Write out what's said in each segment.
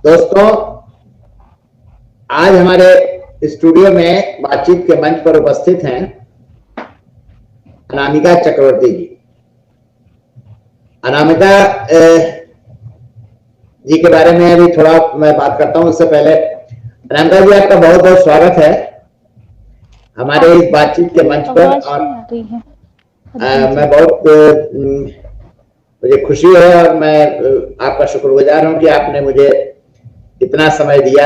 दोस्तों, आज हमारे स्टूडियो में बातचीत के मंच पर उपस्थित हैं अनामिका चक्रवर्ती जी। अनामिका जी के बारे में अभी थोड़ा मैं बात करता हूं। उससे पहले अनामिका जी, आपका बहुत बहुत स्वागत है हमारे इस बातचीत के मंच पर। और मैं बहुत मुझे खुशी है और मैं आपका शुक्रगुजार हूं कि आपने मुझे इतना समय दिया,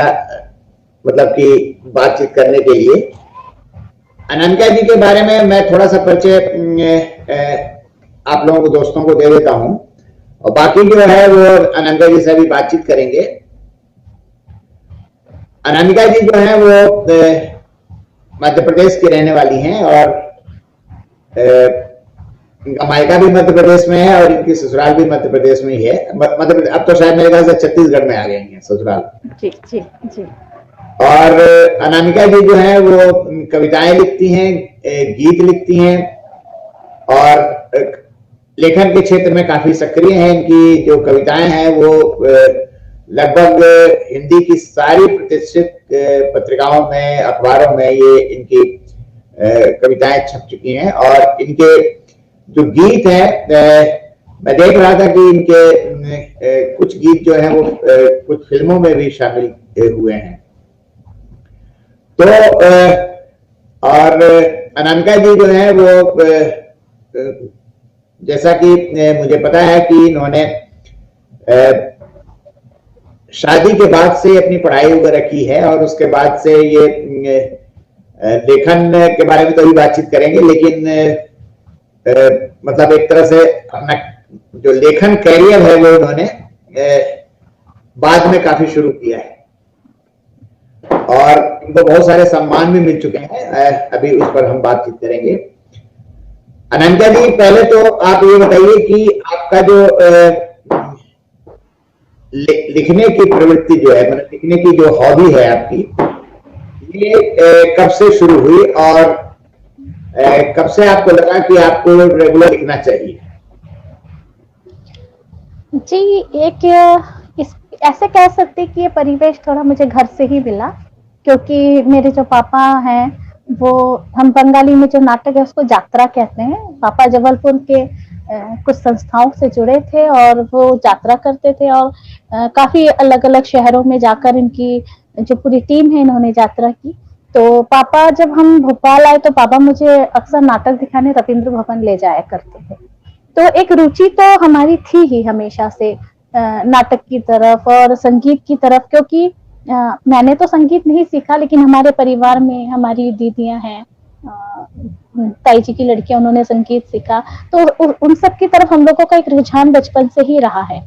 मतलब कि बातचीत करने के लिए। अनामिका जी के बारे में मैं थोड़ा सा परिचय आप लोगों को, दोस्तों को दे देता हूं, और बाकी जो है वो अनामिका जी से भी बातचीत करेंगे। अनामिका जी जो है वो मध्य प्रदेश की रहने वाली हैं और इनका मायका भी मध्य प्रदेश में है और इनकी ससुराल भी मध्य प्रदेश में ही है। अब तो शायद मेरे ख्याल से छत्तीसगढ़ में आ गई हैं ससुराल। जी जी जी। और अनामिका जी जो है वो कविताएं लिखती हैं, गीत लिखती हैं और लेखन के क्षेत्र में काफी सक्रिय हैं। इनकी जो कविताएं हैं वो लगभग हिंदी की सारी प्रतिष्ठित पत्रिकाओं में, अखबारों में ये इनकी कविताएं छप चुकी हैं। और इनके जो गीत है, मैं देख रहा था कि इनके कुछ गीत जो हैं वो कुछ फिल्मों में भी शामिल हुए हैं। तो और अनामिका जी जो है वो जैसा कि मुझे पता है कि इन्होंने शादी के बाद से अपनी पढ़ाई वगैरह की है और उसके बाद से ये लेखन के बारे में तो अभी बातचीत करेंगे, लेकिन मतलब एक तरह से अपना जो लेखन कैरियर है वो उन्होंने बाद में काफी शुरू किया है और इनको बहुत सारे सम्मान भी मिल चुके हैं। अभी उस पर हम बातचीत करेंगे। अनामिका जी, पहले तो आप ये बताइए कि आपका जो लिखने की प्रवृत्ति जो है, मतलब लिखने की जो हॉबी है आपकी, ये कब से शुरू हुई और कब से आपको लगा कि आपको रेगुलर लिखना चाहिए? जी, ऐसे कह सकते कि ये परिवेश थोड़ा मुझे घर से ही मिला, क्योंकि मेरे जो पापा हैं वो, हम बंगाली में जो नाटक है उसको जात्रा कहते हैं। पापा जबलपुर के कुछ संस्थाओं से जुड़े थे और वो जात्रा करते थे और काफी अलग अलग शहरों में जाकर इनकी जो पूरी टीम है इन्होंने यात्रा की। तो पापा, जब हम भोपाल आए तो पापा मुझे अक्सर नाटक दिखाने रविंद्र भवन ले जाया करते थे। तो एक रुचि तो हमारी थी ही हमेशा से नाटक की तरफ और संगीत की तरफ, क्योंकि मैंने तो संगीत नहीं सीखा, लेकिन हमारे परिवार में हमारी दीदियां हैं, ताई जी की लड़कियां, उन्होंने संगीत सीखा। तो उन सब की तरफ हम लोगों का एक रुझान बचपन से ही रहा है।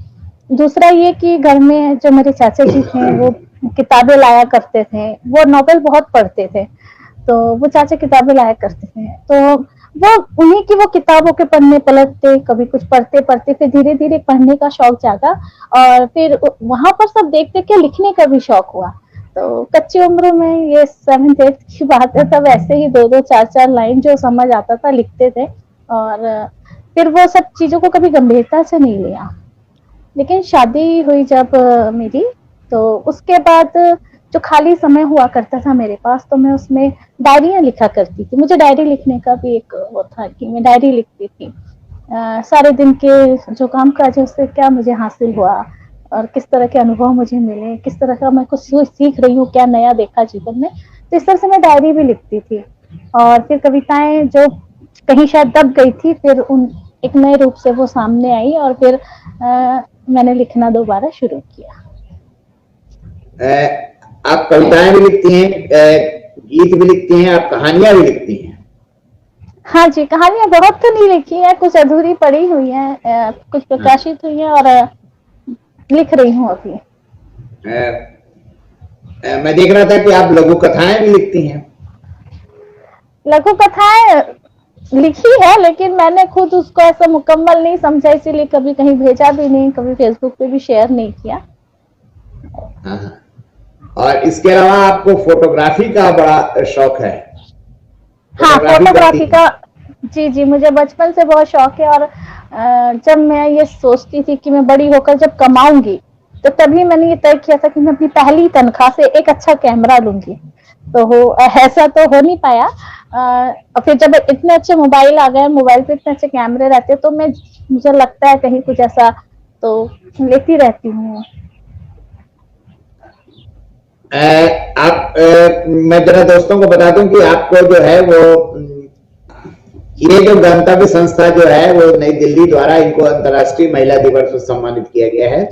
दूसरा ये कि घर में जो मेरे चाचा जी थे वो किताबें लाया करते थे, वो नॉवेल बहुत पढ़ते थे, तो वो चाचा किताबें लाया करते थे, तो वो उन्हीं की वो किताबों के पन्ने पलटते, कभी कुछ पढ़ते पढ़ते फिर धीरे धीरे पढ़ने का शौक जागा और फिर वहां पर सब देख देख के लिखने का भी शौक हुआ। तो कच्ची उम्र में, ये 7th 8th की बात है, तब ऐसे ही 2-2 4-4 लाइन जो समझ आता था लिखते थे और फिर वो सब चीजों को कभी गंभीरता से नहीं लिया। लेकिन शादी हुई जब मेरी, तो उसके बाद जो खाली समय हुआ करता था मेरे पास, तो मैं उसमें डायरियां लिखा करती थी। मुझे डायरी लिखने का भी एक वो था कि मैं डायरी लिखती थी सारे दिन के जो काम काज है उससे क्या मुझे हासिल हुआ और किस तरह के अनुभव मुझे मिले, किस तरह का मैं कुछ सीख रही हूँ, क्या नया देखा जीवन में। तो इस तरह से मैं डायरी भी लिखती थी और फिर कविताएं जो कहीं शायद दब गई थी, फिर उन एक नए रूप से वो सामने आई और फिर मैंने लिखना दोबारा शुरू किया। आप कविताएं भी लिखती हैं, गीत भी लिखती हैं, आप कहानियां भी लिखती हैं? हाँ जी, कहानियां बहुत तो नहीं लिखी है, कुछ अधूरी पड़ी हुई है, कुछ प्रकाशित हुई है और लिख रही हूँ अभी। मैं देख रहा था कि आप लघु कथाएं भी लिखती हैं। लघु कथाएं लिखी है, लेकिन मैंने खुद उसको ऐसा मुकम्मल नहीं समझा, इसीलिए कभी कहीं भेजा भी नहीं, कभी फेसबुक पे भी शेयर नहीं किया। हाँ। और इसके अलावा आपको फोटोग्राफी का बड़ा शौक है? हाँ, फोटोग्राफी का, जी जी, मुझे बचपन से बहुत शौक है और जब मैं ये सोचती थी कि मैं बड़ी होकर जब कमाऊंगी तो तभी मैंने ये तय किया था कि मैं अपनी पहली तनख्वाह से एक अच्छा कैमरा लूंगी। तो ऐसा तो हो नहीं पाया। और फिर जब इतने अच्छे मोबाइल आ गए, मोबाइल पे इतने अच्छे कैमरे रहते, तो मुझे लगता है कहीं कुछ ऐसा तो लेती रहती हूँ। मैं जरा दोस्तों को बता दूं कि आपको जो है वो ये जो गंतव्य संस्था जो है वो नई दिल्ली द्वारा इनको अंतर्राष्ट्रीय महिला दिवस पर सम्मानित किया गया है।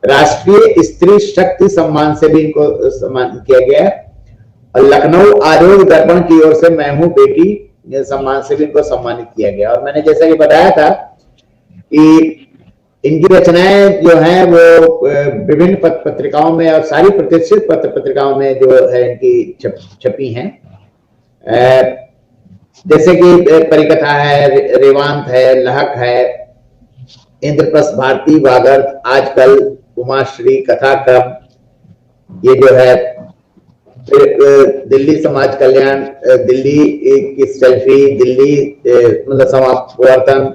राष्ट्रीय स्त्री शक्ति सम्मान से भी इनको सम्मानित किया गया है, और लखनऊ आरोग्य दर्पण की ओर से मैं हूं बेटी सम्मान से भी इनको सम्मानित किया गया। और मैंने जैसा कि बताया था कि इनकी रचनाएं जो हैं वो विभिन्न पत्रिकाओं में और सारी प्रतिष्ठित पत्रिकाओं में जो है इनकी छपी हैं। जैसे कि परिकथा है, रेवांत है, लहक है, इंद्रप्रस्थ भारती, वागर्थ, आजकल, उमाश्री, कथाक्रम, ये जो है दिल्ली समाज कल्याण, दिल्ली की सेल्फी, दिल्ली मतलब समापवर्तन,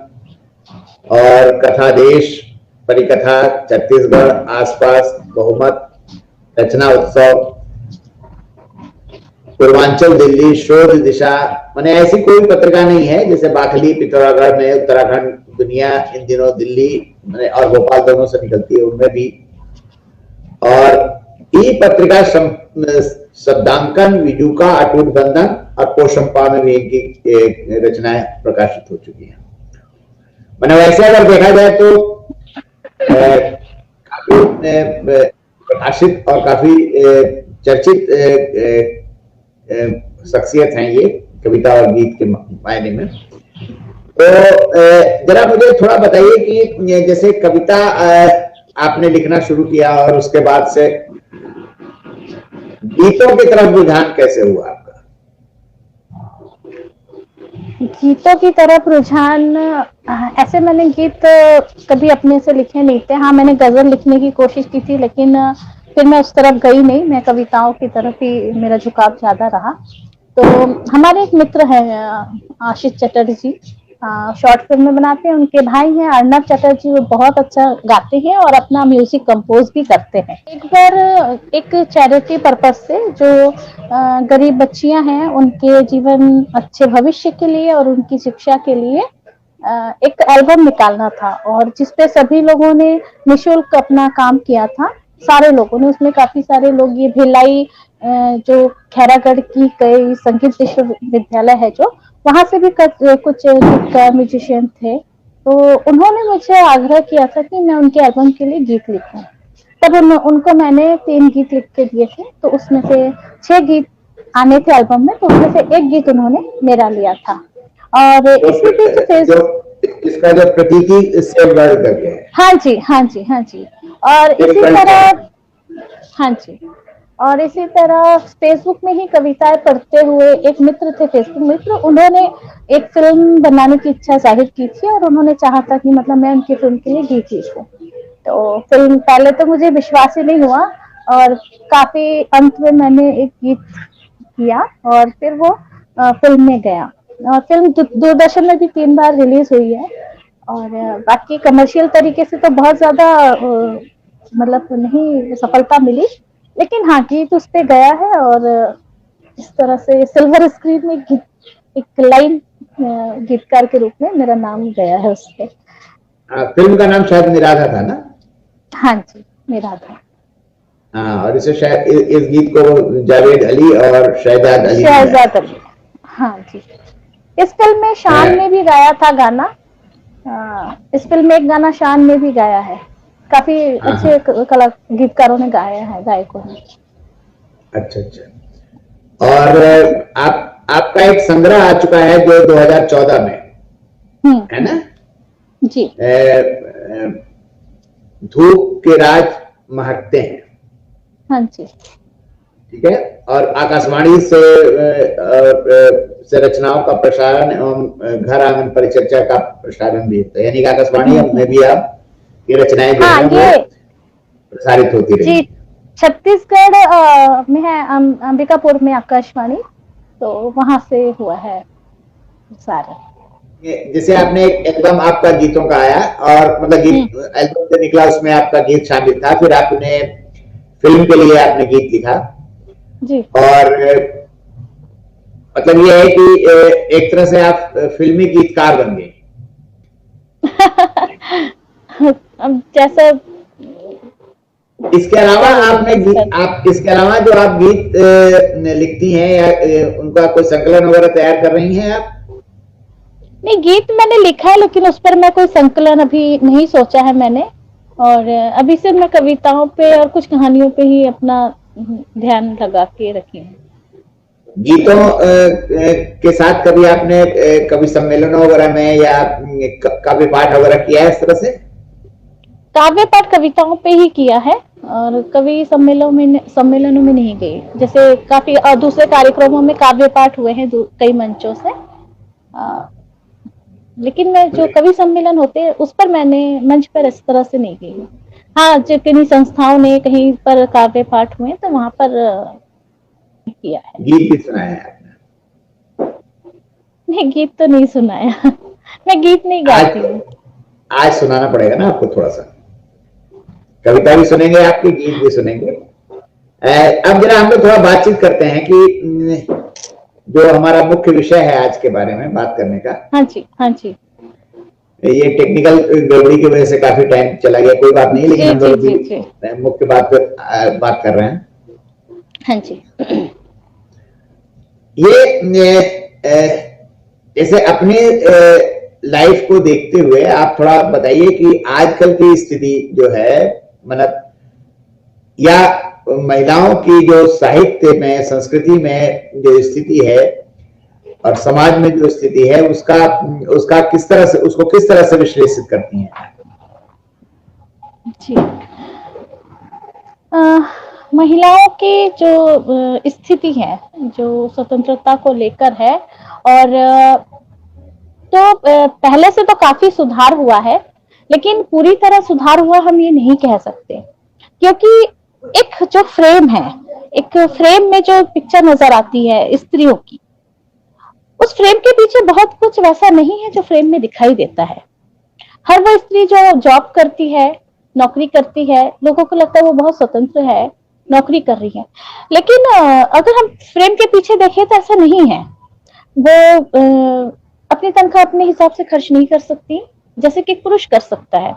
और कथा देश, परिकथा, छत्तीसगढ़, आसपास, बहुमत, रचना उत्सव, पूर्वांचल दिल्ली, शोध दिशा, माने ऐसी कोई पत्रिका नहीं है जैसे बाखली पिथौरागढ़ में, उत्तराखंड दुनिया इन दिनों दिल्ली और भोपाल दोनों से निकलती है, उनमें भी। और ई पत्रिका शब्दांकन, विजुका, अटूट बंधन और पोषंपा में भी इनकी रचनाएं प्रकाशित हो चुकी हैं। मैंने वैसे अगर देखा जाए तो काफी प्रकाशित और काफी चर्चित शख्सियत हैं ये कविता और गीत के मायने में। तो जरा मुझे थोड़ा बताइए कि जैसे कविता आपने लिखना शुरू किया और उसके बाद से गीतों की तरफ रुझान कैसे हुआ आपका? गीतों की तरफ रुझान, ऐसे मैंने गीत कभी अपने से लिखे नहीं थे। हाँ, मैंने गजल लिखने की कोशिश की थी, लेकिन फिर मैं उस तरफ गई नहीं। मैं कविताओं की तरफ ही मेरा झुकाव ज्यादा रहा। तो हमारे एक मित्र हैं आशीष चटर्जी, शॉर्ट फिल्म बनाते हैं। उनके भाई हैं अर्नब चटर्जी, वो बहुत अच्छा गाते हैं और अपना म्यूजिक कंपोज भी करते हैं। एक बार एक चैरिटी पर्पस से जो गरीब बच्चियां हैं उनके जीवन अच्छे भविष्य के लिए और उनकी शिक्षा के लिए एक एल्बम निकालना था, और जिसपे सभी लोगों ने निःशुल्क अपना काम किया था। सारे लोगों ने, उसमें काफी सारे लोग, ये भिलाई जो खैरागढ़ की कई संगीत विश्वविद्यालय है जो, वहां से भी कुछ म्यूजिशियन थे। तो उन्होंने मुझे आग्रह किया था कि मैं उनके एल्बम के लिए गीत लिखूं। तब उनको मैंने 3 गीत लिख के दिए थे, तो उसमें से 6 गीत आने थे एल्बम में, तो उसमें से 1 गीत उन्होंने मेरा लिया था। और इसी बीच इसका जो प्रतीकी सेव करके है। हाँ जी, हाँ जी, हाँ जी। और इसी तरह, हाँ जी, और इसी तरह फेसबुक में ही कविताएं पढ़ते हुए एक मित्र थे, फेसबुक मित्र, उन्होंने एक फिल्म बनाने की इच्छा जाहिर की थी और उन्होंने चाहा था कि मतलब मैं उनकी फिल्म के लिए गीत लिखूं। तो फिल्म, पहले तो मुझे विश्वास ही नहीं हुआ, और काफी अंत में मैंने एक गीत किया और फिर वो फिल्म में गया। और फिल्म दूरदर्शन में भी 3 बार रिलीज हुई है। और बाकी कमर्शियल तरीके से तो बहुत ज्यादा मतलब नहीं सफलता मिली, लेकिन हाँ, गीत उस पे गया है। और इस तरह से सिल्वर स्क्रीन में गीत, एक लाइन गीतकार के रूप में मेरा नाम गया है उस पे। फिल्म का नाम शायद निराधा था ना? हाँ जी, निराधा। हाँ, और इसे शायद इस गीत को जावेद अली और शहजाद अली। हाँ जी। इस फिल्म में शान ने भी गाया था गाना। इस फिल्म में एक गाना शान ने भी गाया है। काफी अच्छे गीतकारों ने गाया है, गायकों ने। अच्छा अच्छा। और आपका एक संग्रह आ चुका है जो 2014 में, है ना जी? धूप के राज महकते हैं। हाँ जी, ठीक है। और आकाशवाणी से रचनाओं का प्रसारण एवं घर आंगन परिचर्चा का प्रसारण भी होता है, यानी कि आकाशवाणी में भी आप ये रचनाएं जो है प्रसारित होती रही। जी, छत्तीसगढ़ में है अंबिकापुर में आकाशवाणी, तो वहां से हुआ है सारा। जैसे आपने एक एल्बम आपका गीतों का आया, और मतलब गीत एल्बम से निकला, उसमें आपका गीत शामिल था, फिर आपने फिल्म के लिए आपने गीत लिखा जी। और मतलब ये है कि एक तरह से आप फिल्मी गीतकार बन गए। अब जैसा इसके अलावा आपने गीत, आप इसके अलावा जो आप गीत लिखती हैं या उनका कोई संकलन वगैरह तैयार कर रही हैं आप? नहीं, गीत मैंने लिखा है लेकिन उस पर मैं कोई संकलन अभी नहीं सोचा है मैंने, और अभी से मैं कविताओं पे और कुछ कहानियों पे ही अपना ध्यान लगा के रखी हूँ। गीतों के साथ कभी आपने कवि सम्मेलनों वगैरह में या काव्य पाठ वगैरह किया है इस तरह से? काव्य पाठ कविताओं पे ही किया है, और कवि सम्मेलनों में नहीं गई। जैसे काफी दूसरे कार्यक्रमों में काव्य पाठ हुए हैं कई मंचों से, लेकिन मैं जो कवि सम्मेलन होते हैं उस पर मैंने मंच पर इस तरह से नहीं गई। हाँ, जो किन्हीं संस्थाओं ने कहीं पर काव्य पाठ हुए तो वहां पर किया है। गीत भी सुनाया है आपने? नहीं, गीत तो नहीं सुनाया। मैं गीत नहीं गाती हूँ। आज सुनाना पड़ेगा ना आपको थोड़ा सा, कविता भी सुनेंगे आपके, गीत भी सुनेंगे। अब जरा हम लोग थोड़ा बातचीत करते हैं कि जो हमारा मुख्य विषय है आज के बारे में बात करने का। हाँ जी, हाँ जी। ये टेक्निकल गड़बड़ी की वजह से काफी टाइम चला गया, कोई बात नहीं, लेकिन हम लोग मुख्य बात पर बात कर रहे हैं। हाँ जी। ये जैसे अपने लाइफ को देखते हुए आप थोड़ा बताइए कि आजकल की स्थिति जो है, मतलब या महिलाओं की जो साहित्य में, संस्कृति में जो स्थिति है और समाज में जो स्थिति है, उसका किस तरह से, उसको किस तरह से विश्लेषित करती हैं? जी, महिलाओं की जो स्थिति है, जो स्वतंत्रता को लेकर है, और तो पहले से तो काफी सुधार हुआ है, लेकिन पूरी तरह सुधार हुआ हम ये नहीं कह सकते, क्योंकि एक जो फ्रेम है, एक फ्रेम में जो पिक्चर नजर आती है स्त्रियों की, उस फ्रेम के पीछे बहुत कुछ वैसा नहीं है जो फ्रेम में दिखाई देता है। हर वो स्त्री जो जॉब करती है, नौकरी करती है, लोगों को लगता है वो बहुत स्वतंत्र है, नौकरी कर रही है, लेकिन अगर हम फ्रेम के पीछे देखें तो ऐसा नहीं है। वो अपनी तनख्वाह अपने हिसाब से खर्च नहीं कर सकती जैसे कि पुरुष कर सकता है।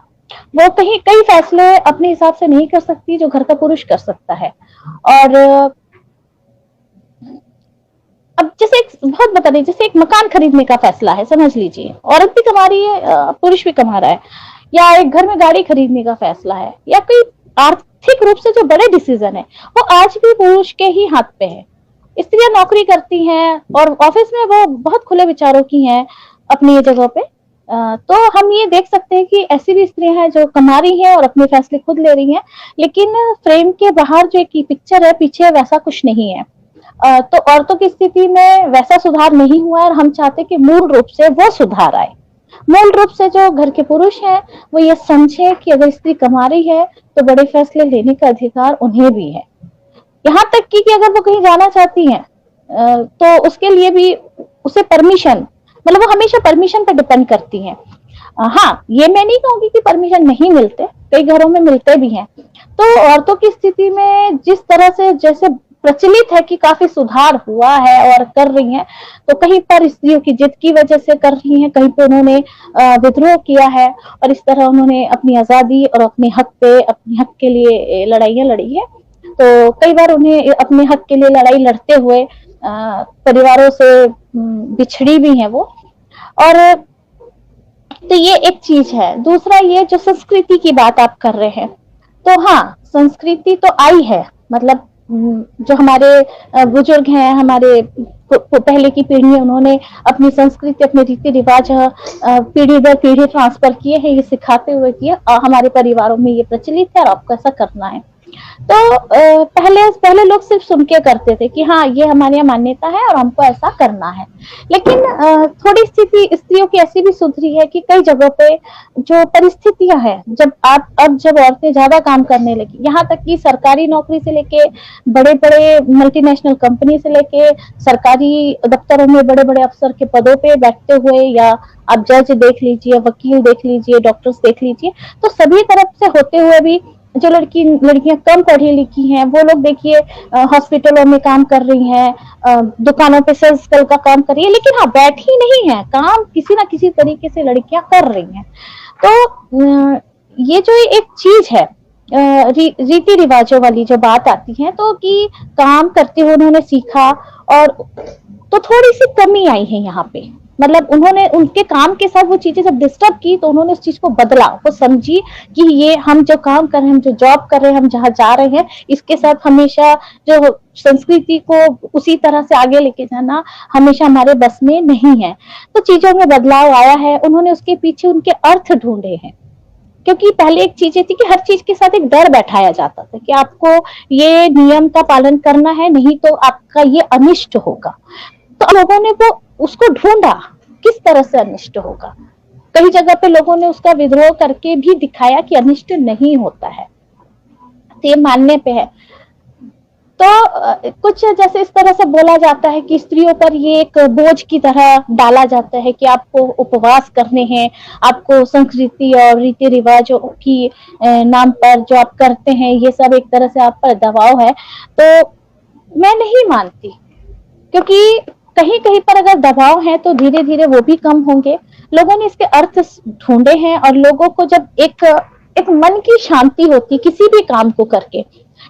वो कई फैसले अपने हिसाब से नहीं कर सकती जो घर का पुरुष कर सकता है। और अब जैसे बहुत बता रही, जैसे एक मकान खरीदने का फैसला है, समझ लीजिए, औरत भी कमा रही है, पुरुष भी कमा रहा है, या एक घर में गाड़ी खरीदने का फैसला है, या कोई आर्थिक रूप से जो बड़े डिसीजन है, वो आज भी पुरुष के ही हाथ पे है। स्त्रियां नौकरी करती हैं और ऑफिस में वो बहुत खुले विचारों की हैं अपनी जगह पे, तो हम ये देख सकते हैं कि ऐसी भी स्त्रियां हैं जो कमा रही हैं और अपने फैसले खुद ले रही हैं, लेकिन फ्रेम के बाहर जो एक पिक्चर है पीछे वैसा कुछ नहीं है। तो औरतों की स्थिति में वैसा सुधार नहीं हुआ है, और हम चाहते कि मूल रूप से वो सुधार आए। मूल रूप से जो घर के पुरुष हैं वो ये समझे कि अगर स्त्री कमा रही है तो बड़े फैसले लेने का अधिकार उन्हें भी है। यहाँ तक कि अगर वो कहीं जाना चाहती हैं तो उसके लिए भी उसे परमिशन, मतलब वो हमेशा परमिशन पर डिपेंड करती हैं। हाँ, ये मैं नहीं कहूंगी कि परमिशन नहीं मिलते, कई घरों में मिलते भी हैं। तो औरतों की स्थिति में जिस तरह से जैसे प्रचलित है कि काफी सुधार हुआ है और कर रही हैं, तो कहीं पर स्त्रियों की जिद की वजह से कर रही हैं, कहीं पर उन्होंने विद्रोह किया है और इस तरह उन्होंने अपनी आजादी और अपने हक के लिए लड़ाइयां लड़ी है। तो कई बार उन्हें अपने हक के लिए लड़ाई लड़ते हुए परिवारों से बिछड़ी भी है वो। और तो ये एक चीज है। दूसरा, ये जो संस्कृति की बात आप कर रहे हैं, तो हाँ, संस्कृति तो आई है, मतलब जो हमारे बुजुर्ग हैं, हमारे पहले की पीढ़ी है, उन्होंने अपनी संस्कृति, अपने रीति रिवाज पीढ़ी दर पीढ़ी ट्रांसफर किए हैं, ये सिखाते हुए किए, हमारे परिवारों में ये प्रचलित है और आपको ऐसा करना है। तो पहले लोग सिर्फ सुन के करते थे कि हाँ ये हमारे यहाँ मान्यता है और हमको ऐसा करना है। लेकिन थोड़ी स्थिति स्त्रियों की ऐसी भी सुधरी है कि कई जगहों पे जो परिस्थितियां हैं, जब औरतें ज्यादा काम करने लगी, यहाँ तक कि सरकारी नौकरी से लेके बड़े बड़े मल्टीनेशनल कंपनी से लेके सरकारी दफ्तरों में बड़े बड़े अफसर के पदों पे बैठते हुए, या आप जज देख लीजिए, वकील देख लीजिए, डॉक्टर्स देख लीजिए, तो सभी तरफ से होते हुए भी जो लड़कियां कम पढ़ी लिखी हैं, वो लोग देखिए हॉस्पिटलों में काम कर रही हैं, दुकानों पे सेल्स गर्ल का काम कर रही है, लेकिन हाँ बैठी नहीं है, काम किसी ना किसी तरीके से लड़कियां कर रही हैं। तो ये जो एक चीज है रीति रिवाजों वाली जो बात आती है, तो कि काम करते हुए उन्होंने सीखा, और तो थोड़ी सी कमी आई है यहाँ पे। मतलब उन्होंने उनके काम के साथ वो चीजें जब डिस्टर्ब की, तो उन्होंने उस चीज को बदला, वो समझी कि ये हम जो काम कर रहे हैं, हम जो जॉब कर रहे हैं, हम जहाँ जा रहे हैं, इसके साथ हमेशा जो संस्कृति को उसी तरह से आगे लेके जाना हमेशा हमारे बस में नहीं है। तो चीजों में बदलाव आया है, उन्होंने उसके पीछे उनके अर्थ ढूंढे हैं। क्योंकि पहले एक चीज थी कि हर चीज के साथ एक डर बैठाया जाता था कि आपको ये नियम का पालन करना है, नहीं तो आपका ये अनिष्ट होगा। तो लोगों ने वो उसको ढूंढा, किस तरह से अनिष्ट होगा। कई जगह पे लोगों ने उसका विद्रोह करके भी दिखाया कि अनिष्ट नहीं होता है, तो ये मानने पे है। तो कुछ जैसे इस तरह से बोला जाता है कि स्त्रियों पर ये एक बोझ की तरह डाला जाता है कि आपको उपवास करने हैं, आपको संस्कृति और रीति रिवाजों की नाम पर जो आप करते हैं, ये सब एक तरह से आप पर दबाव है। तो मैं नहीं मानती, क्योंकि कहीं कहीं पर अगर दबाव है तो धीरे धीरे वो भी कम होंगे। लोगों ने इसके अर्थ ढूंढे हैं, और लोगों को जब एक मन की शांति होती किसी भी काम को करके,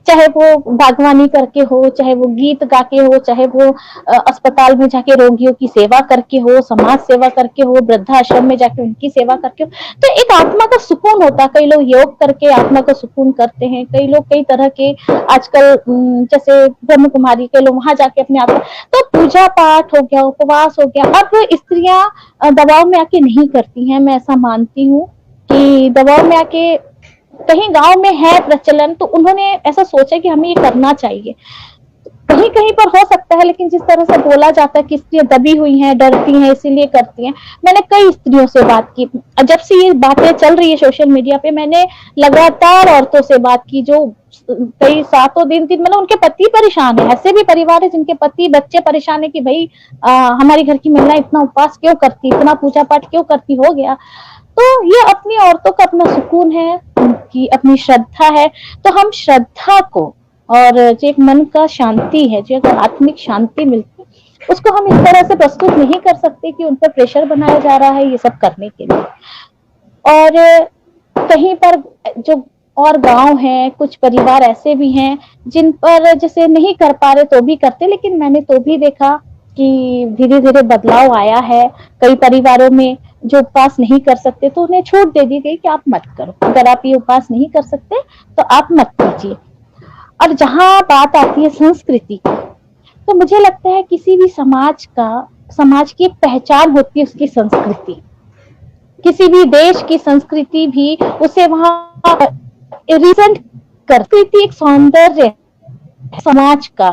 चाहे वो बागवानी करके हो, चाहे वो गीत गा के हो, चाहे वो अस्पताल में जाके रोगियों की सेवा करके हो, समाज सेवा करके हो, वृद्धाश्रम में जाके उनकी सेवा करके हो, तो एक आत्मा का सुकून होता है। कई लोग योग करके आत्मा का सुकून करते हैं, कई लोग कई तरह के आजकल जैसे ब्रह्म कुमारी के लोग वहां जाके अपने आत्मा, तो पूजा पाठ हो गया, उपवास हो गया। अब स्त्रियां दबाव में आके नहीं करती हैं, मैं ऐसा मानती हूँ कि दबाव में आके कहीं गांव में है प्रचलन, तो उन्होंने ऐसा सोचा कि हमें ये करना चाहिए। कहीं कहीं पर हो सकता है, लेकिन जिस तरह से बोला जाता है कि स्त्रियां दबी हुई हैं, डरती हैं, इसीलिए करती हैं। मैंने कई स्त्रियों से बात की, जब से ये बातें चल रही है सोशल मीडिया पे, मैंने लगातार औरतों से बात की जो कई सातों दिन मतलब उनके पति परेशान है। ऐसे भी परिवार है जिनके पति बच्चे परेशान है कि भाई हमारी घर की महिला इतना उपवास क्यों करती, इतना पूजा पाठ क्यों करती, हो गया। तो ये अपनी औरतों का अपना सुकून है, उनकी अपनी श्रद्धा है। तो हम श्रद्धा को और जो एक मन का शांति है, जो एक आत्मिक शांति मिलती है, उसको हम इस तरह से प्रस्तुत नहीं कर सकते कि उन पर प्रेशर बनाया जा रहा है ये सब करने के लिए। और कहीं पर जो और गांव हैं, कुछ परिवार ऐसे भी हैं जिन पर जैसे नहीं कर पा रहे तो भी करते, लेकिन मैंने तो भी देखा कि धीरे धीरे बदलाव आया है। कई परिवारों में जो उपवास नहीं कर सकते तो उन्हें छूट दे दी गई कि आप मत करो, अगर आप ये उपवास नहीं कर सकते तो आप मत कीजिए। और जहां बात आती है संस्कृति की, तो मुझे लगता है किसी भी समाज की एक पहचान होती है उसकी संस्कृति। किसी भी देश की संस्कृति भी उसे वहां रिप्रेजेंट करती थी। एक सौंदर्य समाज का,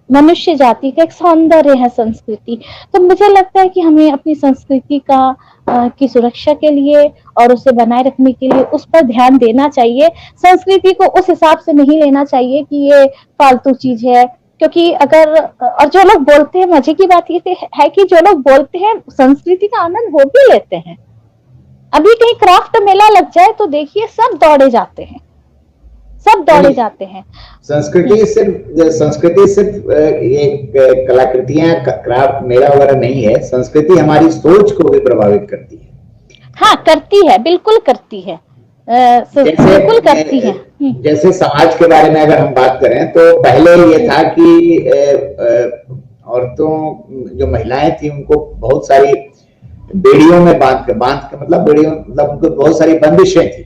मनुष्य जाति का एक सौंदर्य है संस्कृति। तो मुझे लगता है कि हमें अपनी संस्कृति की सुरक्षा के लिए और उसे बनाए रखने के लिए उस पर ध्यान देना चाहिए। संस्कृति को उस हिसाब से नहीं लेना चाहिए कि ये फालतू चीज है, क्योंकि अगर और जो लोग बोलते हैं, मजे की बात ये है कि जो लोग बोलते हैं सिर्फ का आनंद वो भी लेते हैं। अभी कहीं क्राफ्ट मेला लग जाए तो देखिए सब दौड़े जाते हैं, सब दौड़े जाते हैं। संस्कृति सिर्फ ये कलाकृतियां, क्राफ्ट मेला वगैरह नहीं है। संस्कृति हमारी सोच को भी प्रभावित करती है। हाँ, करती है, बिल्कुल करती है, बिल्कुल करती है। जैसे समाज के बारे में अगर हम बात करें तो पहले ये था कि औरतों जो महिलाएं थी उनको बहुत सारी बेड़ियों में बांध के मतलब बेड़ियों मतलब उनको बहुत सारी बंदिशें थी।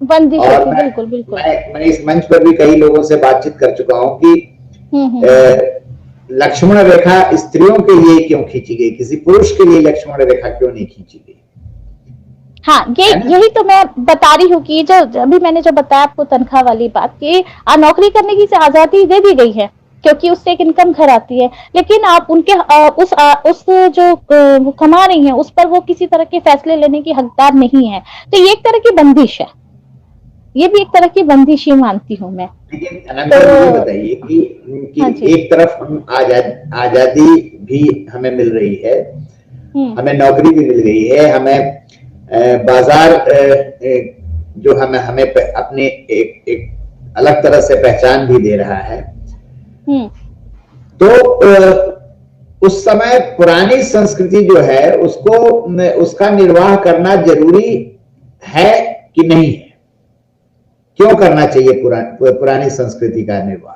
और बिल्कुल बिल्कुल मैं इस मंच पर भी कई लोगों से बातचीत कर चुका हूँ कि लक्ष्मण रेखा स्त्रियों के लिए क्यों खींची गई, किसी पुरुष के लिए लक्ष्मण रेखा क्यों नहीं खींची गई। हाँ, यही तो मैं बता रही हूँ कि जो अभी मैंने जो बताया आपको तनख्वाह वाली बात कि नौकरी करने की आजादी दे दी गई है क्योंकि उससे एक इनकम घर आती है, लेकिन आप उनके उस जो वो कमा रही है उस पर वो किसी तरह के फैसले लेने की हकदार नहीं है। तो ये एक तरह की बंदिश है, ये भी एक तरह की बंदिश ही मानती हूँ मैं। लेकिन तो ये बताइए कि हाँ एक तरफ हम आजादी भी हमें मिल रही है, हमें नौकरी भी मिल गई है, हमें बाजार जो हमें अपने एक अलग तरह से पहचान भी दे रहा है। तो उस समय पुरानी संस्कृति जो है उसको उसका निर्वाह करना जरूरी है कि नहीं है? क्यों करना चाहिए पुरानी संस्कृति का निर्वाह?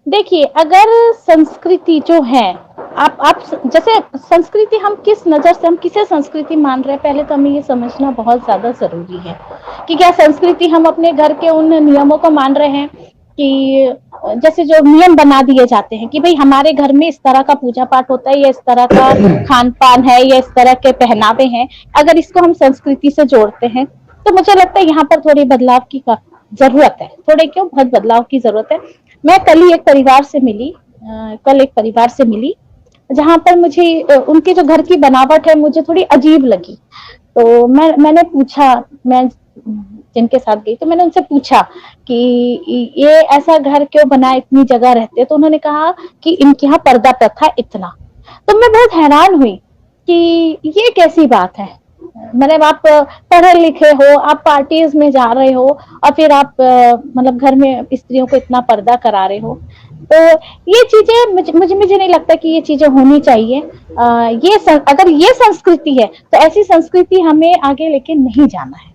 देखिए, अगर संस्कृति जो है आप जैसे संस्कृति हम किस नजर से हम किसे संस्कृति मान रहे हैं, पहले तो हमें ये समझना बहुत ज्यादा जरूरी है कि क्या संस्कृति हम अपने घर के उन नियमों को मान रहे हैं कि जैसे जो नियम बना दिए जाते हैं कि भाई हमारे घर में इस तरह का पूजा पाठ होता है या इस तरह का खान पान है या इस तरह के पहनावे हैं, अगर इसको हम संस्कृति से जोड़ते हैं तो मुझे लगता है यहाँ पर थोड़ी बदलाव की जरूरत है। थोड़े क्यों, बहुत बदलाव की जरूरत है। मैं कल ही एक परिवार से मिली जहां पर मुझे उनके जो घर की बनावट है मुझे थोड़ी अजीब लगी। तो मैंने पूछा, मैं जिनके साथ गई तो मैंने उनसे पूछा कि ये ऐसा घर क्यों बना, इतनी जगह रहते, तो उन्होंने कहा कि इनके यहाँ पर्दा प्रथा इतना। तो मैं बहुत हैरान हुई कि ये कैसी बात है, मतलब आप पढ़े लिखे हो, आप पार्टीज में जा रहे हो और फिर आप मतलब घर में स्त्रियों को इतना पर्दा करा रहे हो। तो ये चीजें मुझे नहीं लगता कि ये चीजें होनी चाहिए। अगर ये संस्कृति है तो ऐसी संस्कृति हमें आगे लेके नहीं जाना है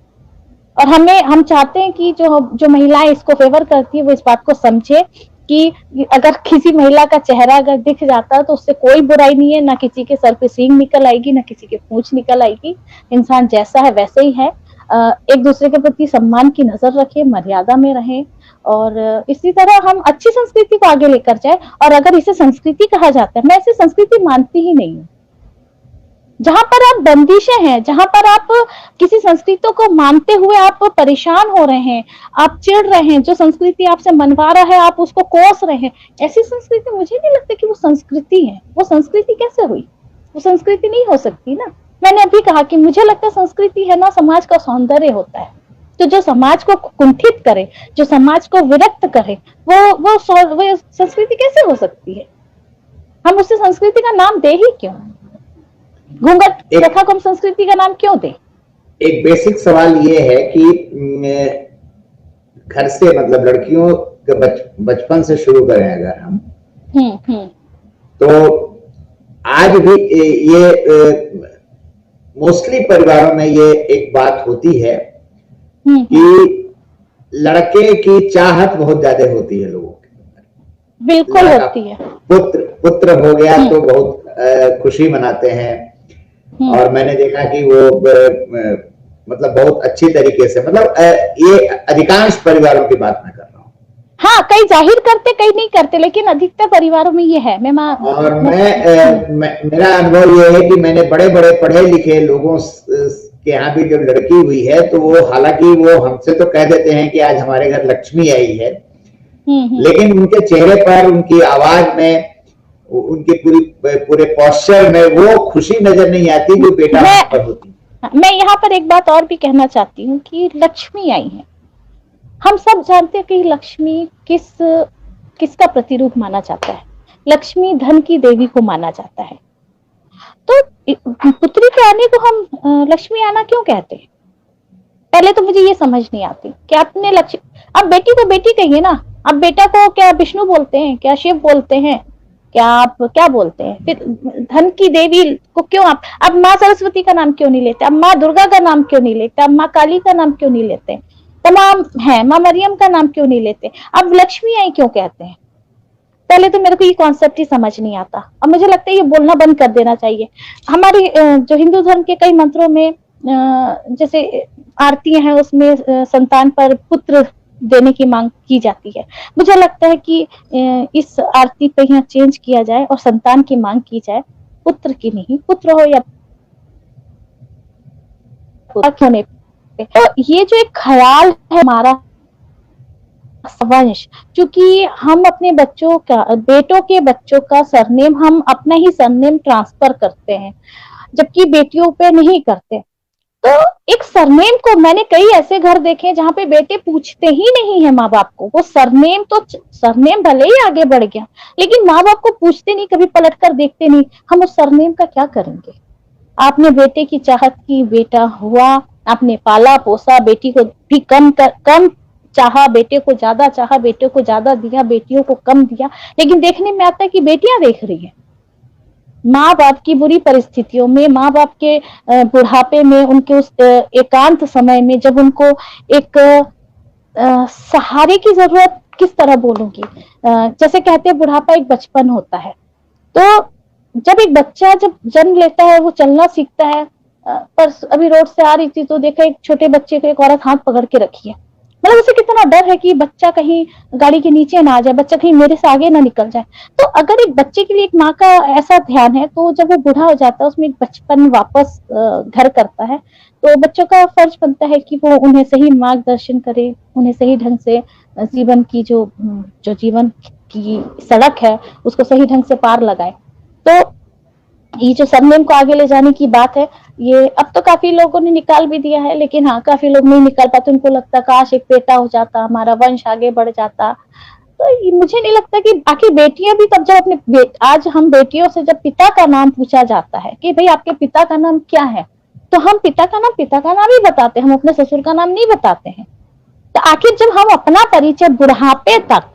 और हम चाहते हैं कि जो महिलाएं इसको फेवर करती है वो इस बात को समझे कि अगर किसी महिला का चेहरा अगर दिख जाता है तो उससे कोई बुराई नहीं है, ना किसी के सर पे सींग निकल आएगी, ना किसी के पूंछ निकल आएगी। इंसान जैसा है वैसे ही है। एक दूसरे के प्रति सम्मान की नजर रखें, मर्यादा में रहें और इसी तरह हम अच्छी संस्कृति को आगे लेकर जाए। और अगर इसे संस्कृति कहा जाता है, मैं इसे संस्कृति मानती ही नहीं हूँ। जहां पर आप बंदिशें हैं, जहां पर आप किसी संस्कृति को मानते हुए आप परेशान हो रहे हैं, आप चिढ़ रहे हैं, जो संस्कृति आपसे मनवा रहा है आप उसको कोस रहे हैं, ऐसी संस्कृति मुझे नहीं लगता कि वो संस्कृति है। वो संस्कृति कैसे हुई? वो संस्कृति नहीं हो सकती ना। मैंने अभी कहा कि मुझे लगता है संस्कृति है ना, समाज का सौंदर्य होता है। तो जो समाज को कुंठित करे, जो समाज को विरक्त करे, वो संस्कृति कैसे हो सकती है? हम उसे संस्कृति का नाम दे ही क्यों? घूंघट प्रथा को हम संस्कृति का नाम क्यों दें? एक बेसिक सवाल ये है कि घर से मतलब लड़कियों के बचपन से शुरू करें अगर हम, तो आज भी ये मोस्टली परिवारों में ये एक बात होती है कि लड़के की चाहत बहुत ज्यादा होती है लोगों की। बिल्कुल होती है। पुत्र हो गया तो बहुत खुशी मनाते हैं और मैंने देखा कि वो मतलब बहुत अच्छी तरीके से, मतलब ये अधिकांश परिवारों की बात मैं कर रहा हूँ। हाँ, कई जाहिर करते कई नहीं करते, लेकिन अधिकतर परिवारों में ये है। और मेरा अनुभव ये है कि मैंने बड़े बड़े पढ़े लिखे लोगों के यहाँ भी जब लड़की हुई है तो वो हालांकि वो हमसे तो कह देते हैं कि आज हमारे घर लक्ष्मी आई है, लेकिन उनके चेहरे पर, उनकी आवाज में, उनके पूरे पोस्चर में वो खुशी नजर नहीं आती जो बेटा पर होती। मैं यहाँ पर एक बात और भी कहना चाहती हूँ कि लक्ष्मी आई है। हम सब जानते हैं कि लक्ष्मी किसका प्रतिरूप माना जाता है। लक्ष्मी धन की देवी को माना जाता है। तो पुत्री के आने को हम लक्ष्मी आना क्यों कहते हैं? पहले तो मुझे ये समझ नहीं आती कि आपने अब बेटी को बेटी कहिए ना। अब बेटा को क्या विष्णु बोलते हैं, क्या शिव बोलते हैं, क्या आप क्या बोलते हैं? फिर धन की देवी को क्यों आप अब माँ सरस्वती का नाम क्यों नहीं लेते? अब माँ दुर्गा का नाम क्यों नहीं लेते? अब माँ काली का नाम क्यों नहीं लेते? तमाम है, माँ मरियम का नाम क्यों नहीं लेते? अब लक्ष्मी आई क्यों कहते हैं? पहले तो मेरे को ये कॉन्सेप्ट ही समझ नहीं आता। अब मुझे लगता है ये बोलना बंद कर देना चाहिए। हमारी जो हिंदू धर्म के कई मंत्रों में जैसे आरतियां हैं उसमें संतान पर पुत्र देने की मांग की जाती है। मुझे लगता है कि इस आरती पे यहाँ चेंज किया जाए और संतान की मांग की जाए, पुत्र की नहीं। पुत्र हो या होने पे। तो ये जो एक ख्याल है हमारा वंश, क्योंकि हम अपने बच्चों का, बेटों के बच्चों का सरनेम हम अपना ही सरनेम ट्रांसफर करते हैं, जबकि बेटियों पे नहीं करते। तो एक सरनेम को, मैंने कई ऐसे घर देखे जहां पे बेटे पूछते ही नहीं है माँ बाप को, वो सरनेम तो सरनेम भले ही आगे बढ़ गया लेकिन माँ बाप को पूछते नहीं, कभी पलट कर देखते नहीं, हम उस सरनेम का क्या करेंगे। आपने बेटे की चाहत की, बेटा हुआ, आपने पाला पोसा, बेटी को भी कम चाहा, बेटे को ज्यादा चाहा, बेटे को ज्यादा दिया, बेटियों को कम दिया, लेकिन देखने में आता है कि बेटियां देख रही है माँ बाप की बुरी परिस्थितियों में, माँ बाप के बुढ़ापे में, उनके उस एकांत समय में, जब उनको एक सहारे की जरूरत, किस तरह बोलूंगी, जैसे कहते हैं बुढ़ापा एक बचपन होता है, तो जब एक बच्चा जब जन्म लेता है वो चलना सीखता है, पर अभी रोड से आ रही थी तो देखा एक छोटे बच्चे को एक औरत हाथ पकड़ के रखी है, मतलब उसे कितना डर है कि बच्चा कहीं गाड़ी के नीचे ना आ जाए, बच्चा कहीं मेरे से आगे ना निकल जाए। तो अगर एक बच्चे के लिए एक माँ का ऐसा ध्यान है, तो जब वो बूढ़ा हो जाता है उसमें एक बचपन वापस घर करता है, तो बच्चों का फर्ज बनता है कि वो उन्हें सही मार्गदर्शन करे, उन्हें सही ढंग से जीवन की जो जीवन की सड़क है उसको सही ढंग से पार लगाए। तो ये जो सरनेम को आगे ले जाने की बात है, ये अब तो काफी लोगों ने निकाल भी दिया है, लेकिन हाँ काफी लोग नहीं निकाल पाते, उनको लगता काश एक बेटा हो जाता, हमारा वंश आगे बढ़ जाता। तो मुझे नहीं लगता कि आखिर बेटियां भी तब जब अपने आज हम बेटियों से जब पिता का नाम पूछा जाता है कि भाई आपके पिता का नाम क्या है, तो हम पिता का नाम ही बताते हैं, हम अपने ससुर का नाम नहीं बताते हैं। तो आखिर जब हम अपना परिचय बुढ़ापे तक,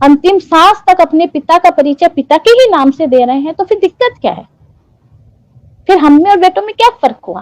अंतिम सांस तक अपने पिता का परिचय पिता के ही नाम से दे रहे हैं, तो फिर दिक्कत क्या है, फिर हम में और बेटों में क्या फर्क हुआ।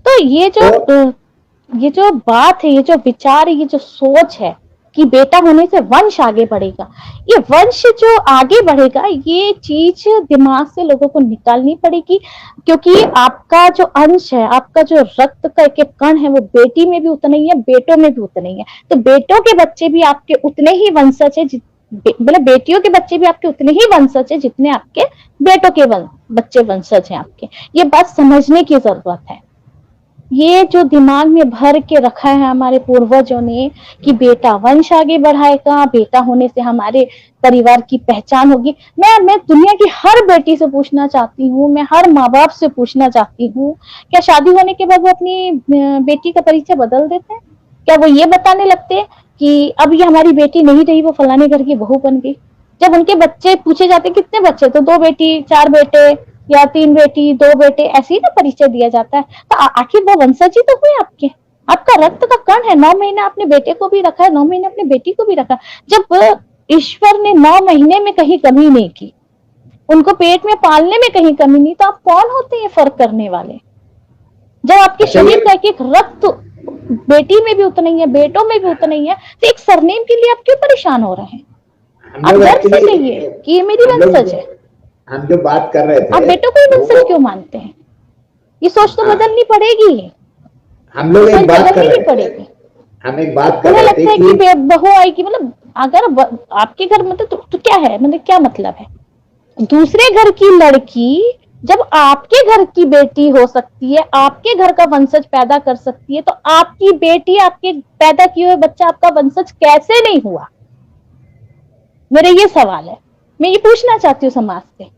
तो ये जो बात है, ये जो विचार है, ये जो सोच है कि बेटा होने से वंश आगे बढ़ेगा, ये वंश जो आगे बढ़ेगा, ये चीज दिमाग से लोगों को निकालनी पड़ेगी, क्योंकि आपका जो अंश है, आपका जो रक्त का एक एक कण है, वो बेटी में भी उतना ही है, बेटों में भी उतना ही है। तो बेटों के बच्चे भी आपके उतने ही वंशज है, मतलब बेटियों के बच्चे भी आपके उतने ही वंशज है जितने आपके बेटों के बच्चे वंशज हैं आपके। ये बात समझने की जरूरत है। ये जो दिमाग में भर के रखा है हमारे पूर्वजों ने कि बेटा वंश आगे बढ़ाएगा, बेटा होने से हमारे परिवार की पहचान होगी, मैं दुनिया की हर बेटी से पूछना चाहती हूँ, मैं हर माँ बाप से पूछना चाहती हूँ, क्या शादी होने के बाद वो अपनी बेटी का परिचय बदल देते हैं? क्या वो ये बताने लगते हैं कि अब ये हमारी बेटी नहीं रही, वो फलाने घर की बहू बन गई? जब उनके बच्चे पूछे जाते कितने बच्चे, तो 2 बेटी 4 बेटे या 3 बेटी 2 बेटे, ऐसे ही ना परिचय दिया जाता है। तो आखिर वो वंशज ही तो हुए आपके, आपका रक्त का कण है। 9 महीने आपने बेटे को भी रखा है, 9 महीने अपने बेटी को भी रखा। जब ईश्वर ने 9 महीने में कहीं कमी नहीं की, उनको पेट में पालने में कहीं कमी नहीं, तो आप कौन होते हैं फर्क करने वाले? जब आपके शरीर का एक रक्त बेटी में भी उतना ही है, बेटों में भी उतना ही है, तो एक सरनेम के लिए आप क्यों परेशान हो रहे हैं? आप गर्व से कहिए कि ये मेरी वंशज है। हम जो बात कर रहे थे, आप बेटों को ही वंशज क्यों मानते हैं? ये सोच तो बदलनी पड़ेगी। हम लोग एक बात कर रहे थे, हम एक बात कर रहे थे कि बहू आएगी, मतलब अगर आपके घर मतलब तो क्या है, मतलब क्या मतलब है? दूसरे घर की लड़की जब आपके घर की बेटी हो सकती है, आपके घर का वंशज पैदा कर सकती है, तो आपकी बेटी, आपके पैदा किए हुए बच्चा आपका वंशज कैसे नहीं हुआ? मेरा ये सवाल है, मैं ये पूछना चाहती हूँ समाज से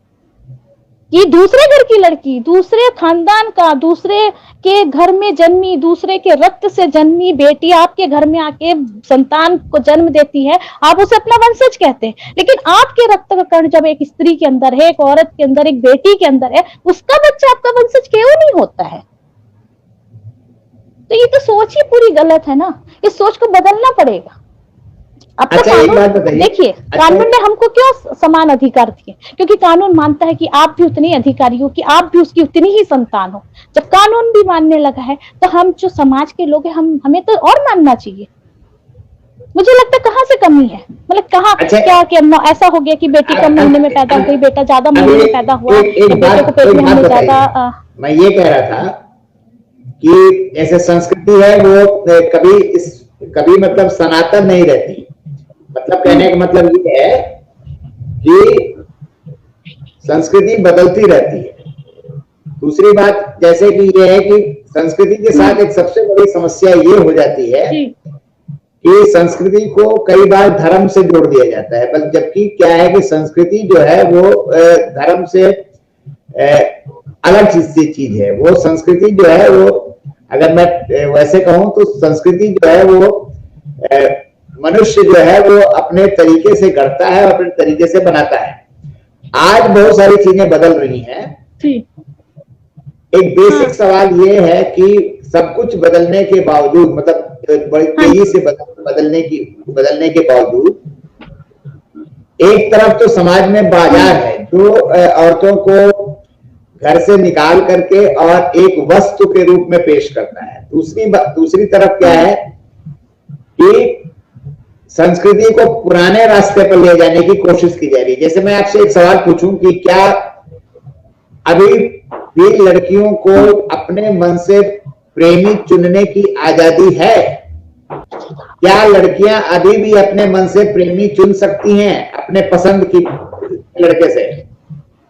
कि दूसरे घर की लड़की, दूसरे खानदान का, दूसरे के घर में जन्मी, दूसरे के रक्त से जन्मी बेटी आपके घर में आके संतान को जन्म देती है, आप उसे अपना वंशज कहते हैं। लेकिन आपके रक्त का कण जब एक स्त्री के अंदर है, एक औरत के अंदर, एक बेटी के अंदर है, उसका बच्चा आपका वंशज क्यों नहीं होता है? तो ये तो सोच ही पूरी गलत है ना, इस सोच को बदलना पड़ेगा। अब तो कानून देखिए, कानून ने हमको क्यों समान अधिकार दिए? क्योंकि कानून मानता है कि आप भी उतने अधिकारी हो, कि आप भी उसकी उतनी ही संतान हो। जब कानून भी मानने लगा है, तो हम जो समाज के लोग हैं, हमें तो और मानना चाहिए। मुझे लगता है कहाँ से कमी है, मतलब कहाँ क्या कि ऐसा हो गया कि बेटी कम महीने में पैदा हो गई, बेटा ज्यादा महीने में पैदा हुआ, बेटे को पेट में हमने ज्यादा। मैं ये कह रहा था कि ऐसे संस्कृति है वो कभी मतलब सनातन नहीं रहती। मतलब कहने का मतलब ये है कि संस्कृति बदलती रहती है। दूसरी बात जैसे कि ये है कि संस्कृति के साथ एक सबसे बड़ी समस्या ये हो जाती है कि संस्कृति को कई बार धर्म से जोड़ दिया जाता है, बल्कि जबकि क्या है कि संस्कृति जो है वो धर्म से अलग चीज है। वो संस्कृति जो है वो, अगर मैं वैसे कहूं तो संस्कृति जो है वो मनुष्य जो है वो अपने तरीके से गढ़ता है और अपने तरीके से बनाता है। आज बहुत सारी चीजें बदल रही हैं। एक बेसिक सवाल ये है कि सब कुछ बदलने के बावजूद, मतलब बड़ी तेजी से बदलने के बावजूद, एक तरफ तो समाज में बाजार है जो औरतों को घर से निकाल करके और एक वस्तु के रूप में पेश करता है। दूसरी तरफ क्या है कि संस्कृति को पुराने रास्ते पर ले जाने की कोशिश की जा रही है। जैसे मैं आपसे एक सवाल पूछूं कि क्या अभी भी लड़कियों को अपने मन से प्रेमी चुनने की आजादी है? क्या लड़कियां अभी भी अपने मन से प्रेमी चुन सकती हैं अपने पसंद की लड़के से?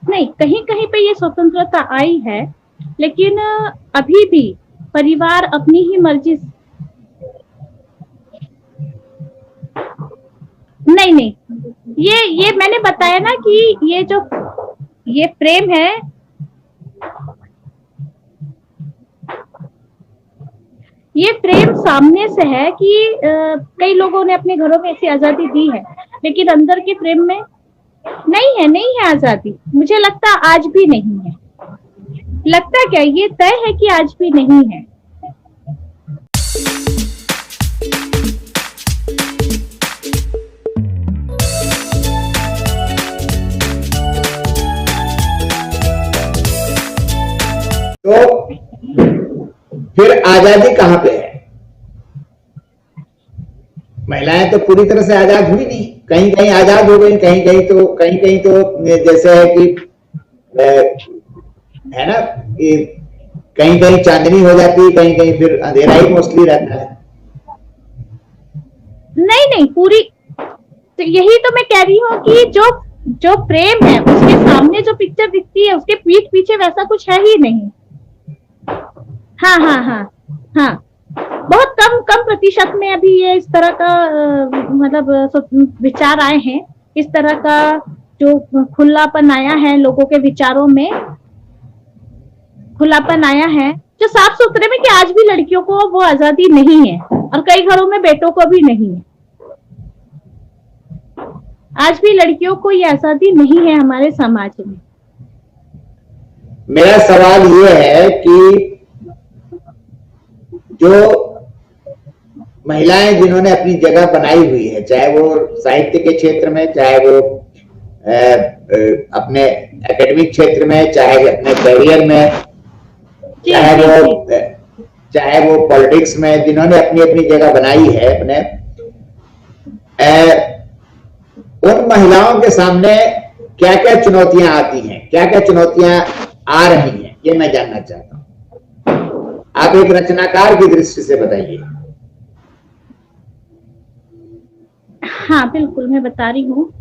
नहीं, कहीं कहीं पे ये स्वतंत्रता आई है, लेकिन अभी भी परिवार अपनी ही मर्जी। नहीं, ये मैंने बताया ना कि ये प्रेम है, ये प्रेम सामने से है कि कई लोगों ने अपने घरों में ऐसी आजादी दी है, लेकिन अंदर के प्रेम में नहीं है आजादी। मुझे लगता आज भी नहीं है। लगता क्या, ये तय है कि आज भी नहीं है। तो फिर आजादी कहां पे है? महिलाएं तो पूरी तरह से आजाद हुई नहीं, कहीं कहीं आजाद हो गई, कहीं कहीं तो जैसे है कि है ना, कहीं कहीं चांदनी हो जाती है, कहीं कहीं फिर अंधेरा ही मोस्टली रहता है। नहीं पूरी, तो यही तो मैं कह रही हूँ कि जो प्रेम है उसके सामने जो पिक्चर दिखती है उसके पीठ पीछे वैसा कुछ है ही नहीं। हाँ, बहुत कम प्रतिशत में अभी ये इस तरह का मतलब विचार आए हैं। इस तरह का जो खुलापन आया है, लोगों के विचारों में खुलापन आया है, जो साफ सुथरे में कि आज भी लड़कियों को वो आजादी नहीं है और कई घरों में बेटों को भी नहीं है। आज भी लड़कियों को ये आजादी नहीं है हमारे समाज में। मेरा सवाल ये है कि जो महिलाएं जिन्होंने अपनी जगह बनाई हुई है, चाहे वो साहित्य के क्षेत्र में, चाहे वो अपने एकेडमिक क्षेत्र में, चाहे अपने करियर में, चाहे वो पॉलिटिक्स में, जिन्होंने अपनी अपनी जगह बनाई है अपने, उन महिलाओं के सामने क्या क्या चुनौतियां आती हैं, क्या क्या चुनौतियां आ रही हैं, ये मैं जानना चाहता हूं। आप एक रचनाकार की दृष्टि से बताइए। हाँ बिल्कुल, मैं बता रही हूँ।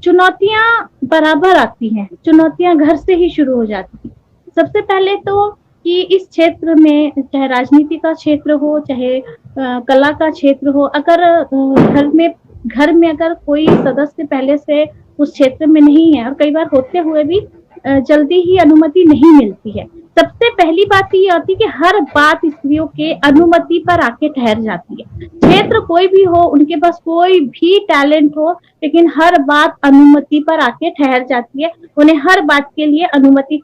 चुनौतियां बराबर आती हैं, चुनौतियां घर से ही शुरू हो जाती हैं। सबसे पहले तो कि इस क्षेत्र में, चाहे राजनीति का क्षेत्र हो, चाहे कला का क्षेत्र हो, अगर घर में अगर कोई सदस्य पहले से उस क्षेत्र में नहीं है और कई बार होते हुए भी जल्दी ही अनुमति नहीं मिलती है। सबसे पहली बात ये आती है कि हर बात स्त्रियों के अनुमति पर आके ठहर जाती है। क्षेत्र कोई भी हो, उनके पास कोई भी टैलेंट हो, लेकिन हर बात अनुमति पर आके ठहर जाती है। उन्हें हर बात के लिए अनुमति,